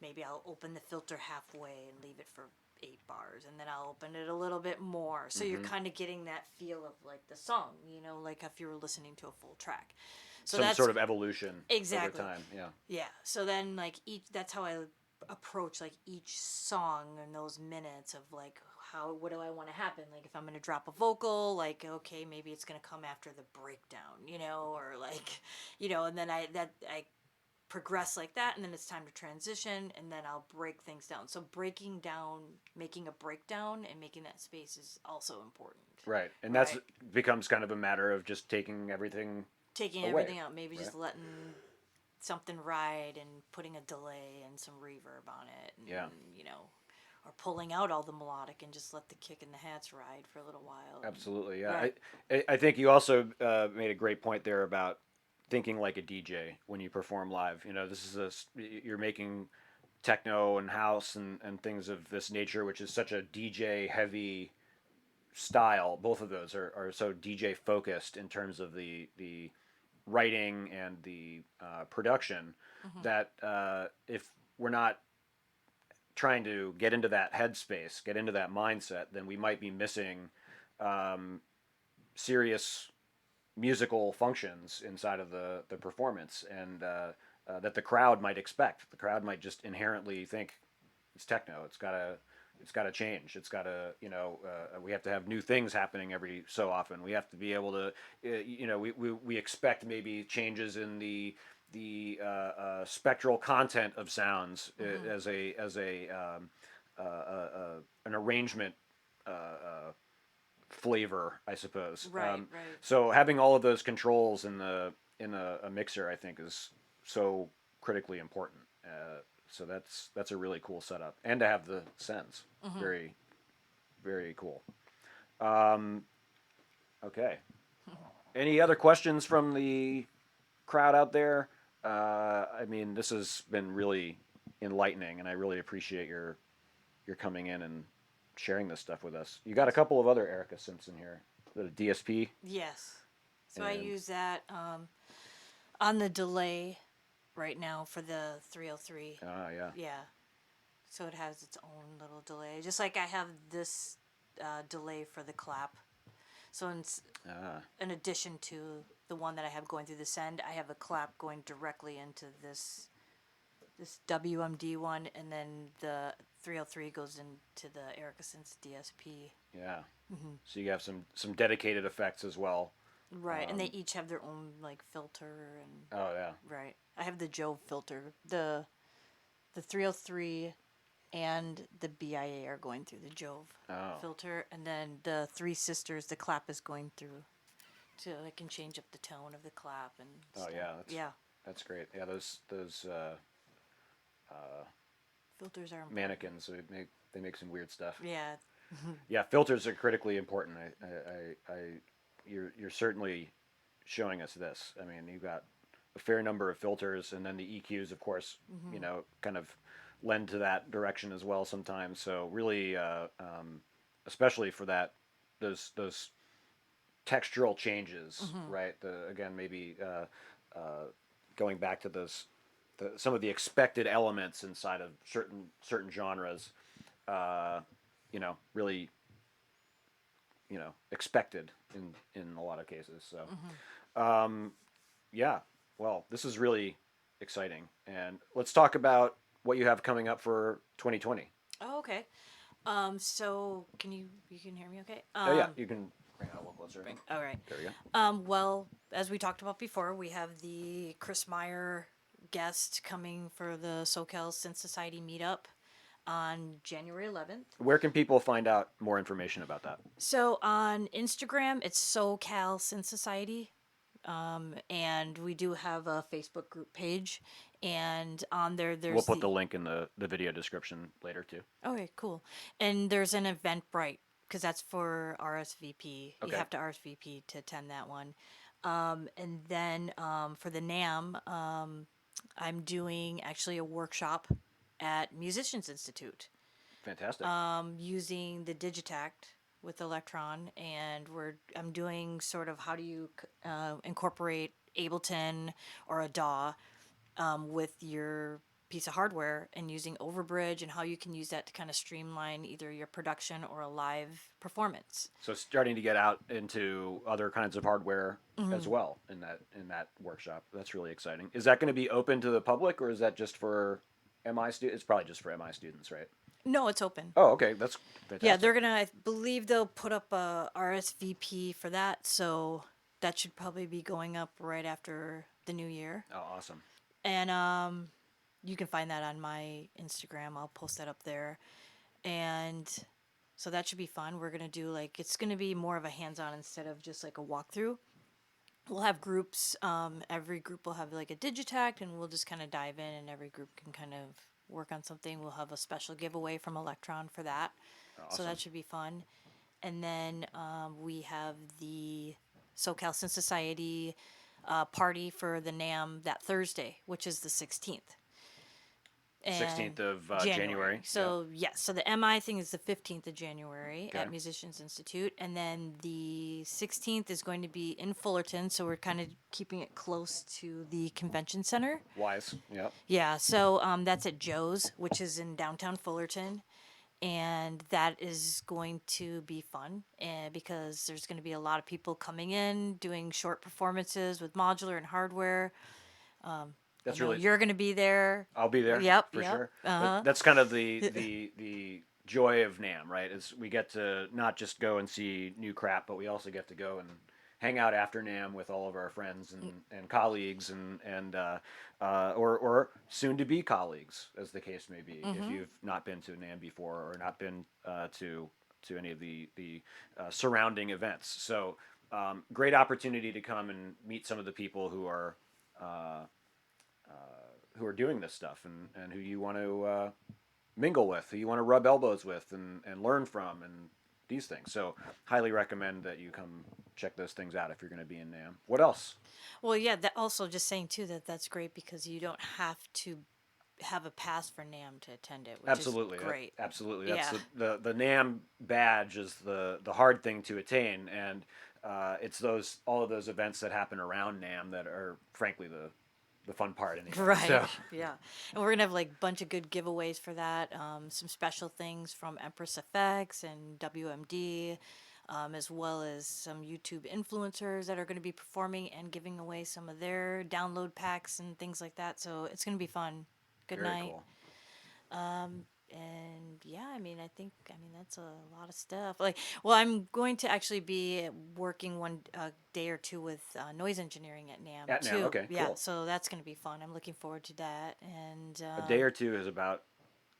maybe I'll open the filter halfway and leave it for 8 bars, and then I'll open it a little bit more. So you're hmm kind of getting that feel of like the song, like if you were listening to a full track. So some that's sort of evolution over exactly. time. Yeah, Yeah. So then like that's how I approach like each song and those minutes of like what do I want to happen, like if I'm going to drop a vocal, like okay, maybe it's going to come after the breakdown, or like and then I progress like that, and then it's time to transition, and then I'll break things down. So breaking down, making a breakdown and making that space is also important. right. And that's Right. becomes kind of a matter of just taking everything Taking away, everything out, maybe right? just letting something ride and putting a delay and some reverb on it, and Yeah, or pulling out all the melodic and just let the kick and the hats ride for a little while. absolutely. Yeah, Right. I think you also made a great point there about thinking like a DJ when you perform live. This is you're making techno and house and things of this nature, which is such a DJ heavy style. Both of those are so DJ focused in terms of the writing and the production, Mm-hmm. that if we're not trying to get into that headspace, get into that mindset, then we might be missing um, serious musical functions inside of the performance, and that the crowd might expect. The crowd might just inherently think it's techno. It's got to change. It's got to, we have to have new things happening every so often. We have to be able to, we expect maybe changes in the spectral content of sounds Mm-hmm. as an arrangement flavor, I suppose. Right. Right. So having all of those controls in a mixer, I think, is so critically important. So that's a really cool setup, and to have the sends, Mm-hmm. very very cool. Um, okay. Any other questions from the crowd out there? I mean, this has been really enlightening, and I really appreciate your coming in and sharing this stuff with us. You got a couple of other Erica synths in here, the DSP, Yes. So I and use that on the delay right now for the 303. yeah, Yeah. So it has its own little delay, just like I have this delay for the clap. So ah, in addition to the one that I have going through the send, I have a clap going directly into this WMD one, and then the 303 goes into the Erica Synth DSP. yeah. Mm-hmm. So you have some dedicated effects as well. Right, and they each have their own like filter and Oh yeah, right. I have the Joe filter, the the 303 and the BIA are going through the Jove Oh. filter, and then the Three Sisters, the clap is going through, so I can change up the tone of the clap and Oh stuff. yeah, that's great. Yeah, those Filters are important. mannequins, they make some weird stuff. Yeah. Yeah, filters are critically important. You're certainly showing us this. I mean, you've got a fair number of filters, and then the EQs, of course, kind of lend to that direction as well sometimes. So really, especially for those textural changes, right? Again, maybe going back to some of the expected elements inside of certain genres, really, expected in a lot of cases. So, yeah, well, this is really exciting, and let's talk about what you have coming up for 2020. Oh, okay. So you can hear me okay? Oh yeah, you can bring it a little closer. All right. There we go. Well, as we talked about before, we have the Chris Meyer guest coming for the Socal Synth Society meetup on January 11th. Where can people find out more information about that? So on Instagram, it's Socal Synth Society. And we do have a Facebook group page. And on there's We'll put the link in the video description later too. Okay, cool. And there's an Eventbrite because that's for RSVP. Okay. You have to RSVP to attend that one. And then for the NAMM, I'm doing actually a workshop at Musicians Institute Fantastic. using the Digitact with Electron, and I'm doing sort of how do you incorporate Ableton or a DAW with your piece of hardware and using Overbridge, and how you can use that to kind of streamline either your production or a live performance. So starting to get out into other kinds of hardware as well in that workshop. That's really exciting. Is that going to be open to the public, or is that just for MI students? It's probably just for MI students, right? No, it's open. Oh, okay. That's fantastic. Yeah, they're gonna. I believe they'll put up a RSVP for that, so that should probably be going up right after the new year. Oh, awesome. And you can find that on my Instagram. I'll post that up there, and so that should be fun. We're gonna do it's gonna be more of a hands-on instead of just like a walkthrough. We'll have groups. Every group will have like a Digitact, and we'll just kind of dive in, and every group can kind of work on something. We'll have a special giveaway from Electron for that. Awesome. So that should be fun. And then we have the Socal Synth Society party for the NAMM that Thursday, which is the 16th. 16th of January. So so the MI thing is the 15th of January Okay. at Musicians Institute, and then the 16th is going to be in Fullerton. So we're kind of keeping it close to the convention center. Wise. Yep. Yeah, so that's at Joe's, which is in downtown Fullerton, and that is going to be fun because there's going to be a lot of people coming in doing short performances with modular and hardware. That's I know really. you're going to be there. I'll be there. Yep, For yep, sure. uh-huh. That's kind of the joy of NAMM, right? Is we get to not just go and see new crap, but we also get to go and hang out after NAMM with all of our friends and colleagues or soon to be colleagues, as the case may be, if you've not been to NAMM before or not been to any of the surrounding events. So great opportunity to come and meet some of the people who are doing this stuff and who you want to mingle with, who you want to rub elbows with and learn from and these things. So highly recommend that you come check those things out if you're going to be in NAMM. What else? Well, yeah, that also just saying too that's great because you don't have to have a pass for NAMM to attend it, which Absolutely. is great. Absolutely. That's Yeah. the NAMM badge is the hard thing to attain, and it's all of those events that happen around NAMM that are frankly the fun part anyway. Right. So, Yeah. And we're gonna have like a bunch of good giveaways for that. Some special things from Empress Effects and WMD, as well as some YouTube influencers that are going to be performing and giving away some of their download packs and things like that. So it's going to be fun. Good very night. cool. And yeah, I mean, that's a lot of stuff. Like, well, I'm going to actually be working one day or two with noise engineering at NAMM At now, too. okay, Yeah, cool. so that's going to be fun. I'm looking forward to that. And A day or two is about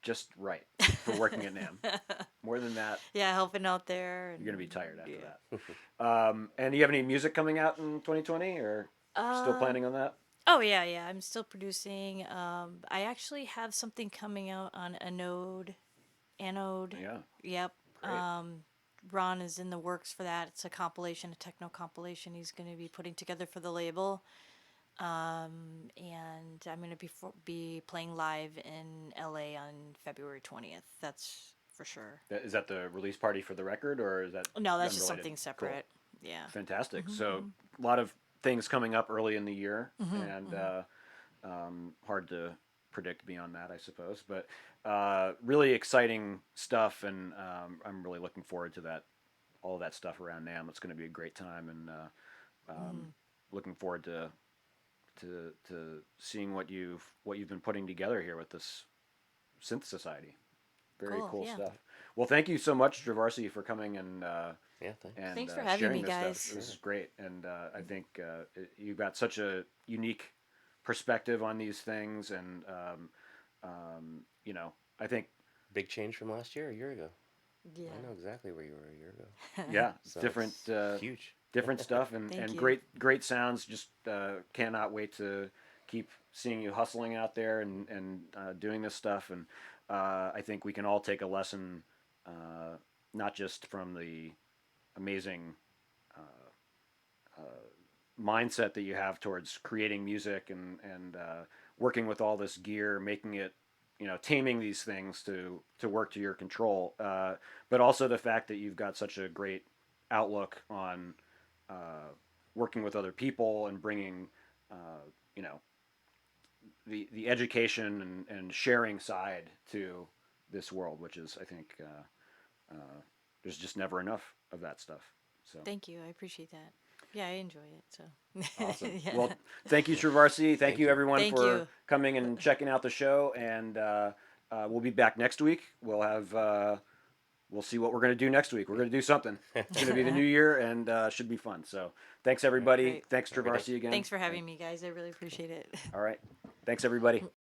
just right for working at NAMM. More than that, yeah, helping out there. you're gonna be And tired after yeah. that. And do you have any music coming out in 2020, or still Um. planning on that? Oh yeah, yeah. I'm still producing. I actually have something coming out on Anode. Yeah, Yep. great. Ron is in the works for that. It's a compilation, a techno compilation he's going to be putting together for the label. And I'm going to be playing live in LA on February 20th. That's for sure. Is that the release party for the record, or is that No, that's just unrelated? something Cool. separate. Yeah. Fantastic. So a lot of things coming up early in the year, and hard to predict beyond that, I suppose. But really exciting stuff, and I'm really looking forward to that. All of that stuff around NAMM. It's going to be a great time, and looking forward to seeing what you've been putting together here with this Synth Society. Very Cool. cool Yeah. stuff. Well, thank you so much, Trovarsi, for coming Yeah, thanks. and Thanks for having sharing me, this guys. stuff. This is great, and I think you've got such a unique perspective on these things, and I think Big change from last year, a year ago. Yeah. I know exactly where you were a year ago. yeah, So different it's huge. different stuff, and Thank you. great sounds. Just cannot wait to keep seeing you hustling out there and doing this stuff, and I think we can all take a lesson, not just from the amazing mindset that you have towards creating music and working with all this gear, making it, taming these things to work to your control, but also the fact that you've got such a great outlook on working with other people and bringing, you know, the education and sharing side to this world, which is, I think, there's just never enough of that stuff. So Thank you. I appreciate that. Yeah, I enjoy it. So awesome. yeah. Well, thank you, Trovarsi. Thank you, you. everyone, Thank for you. coming and checking out the show. And we'll be back next week. We'll see what we're going to do next week. We're going to do something. It's going to be the new year, and should be fun. So thanks, everybody. Great. Thanks, Trovarsi, again. Thanks for having me, guys. I really appreciate it. All right. Thanks, everybody.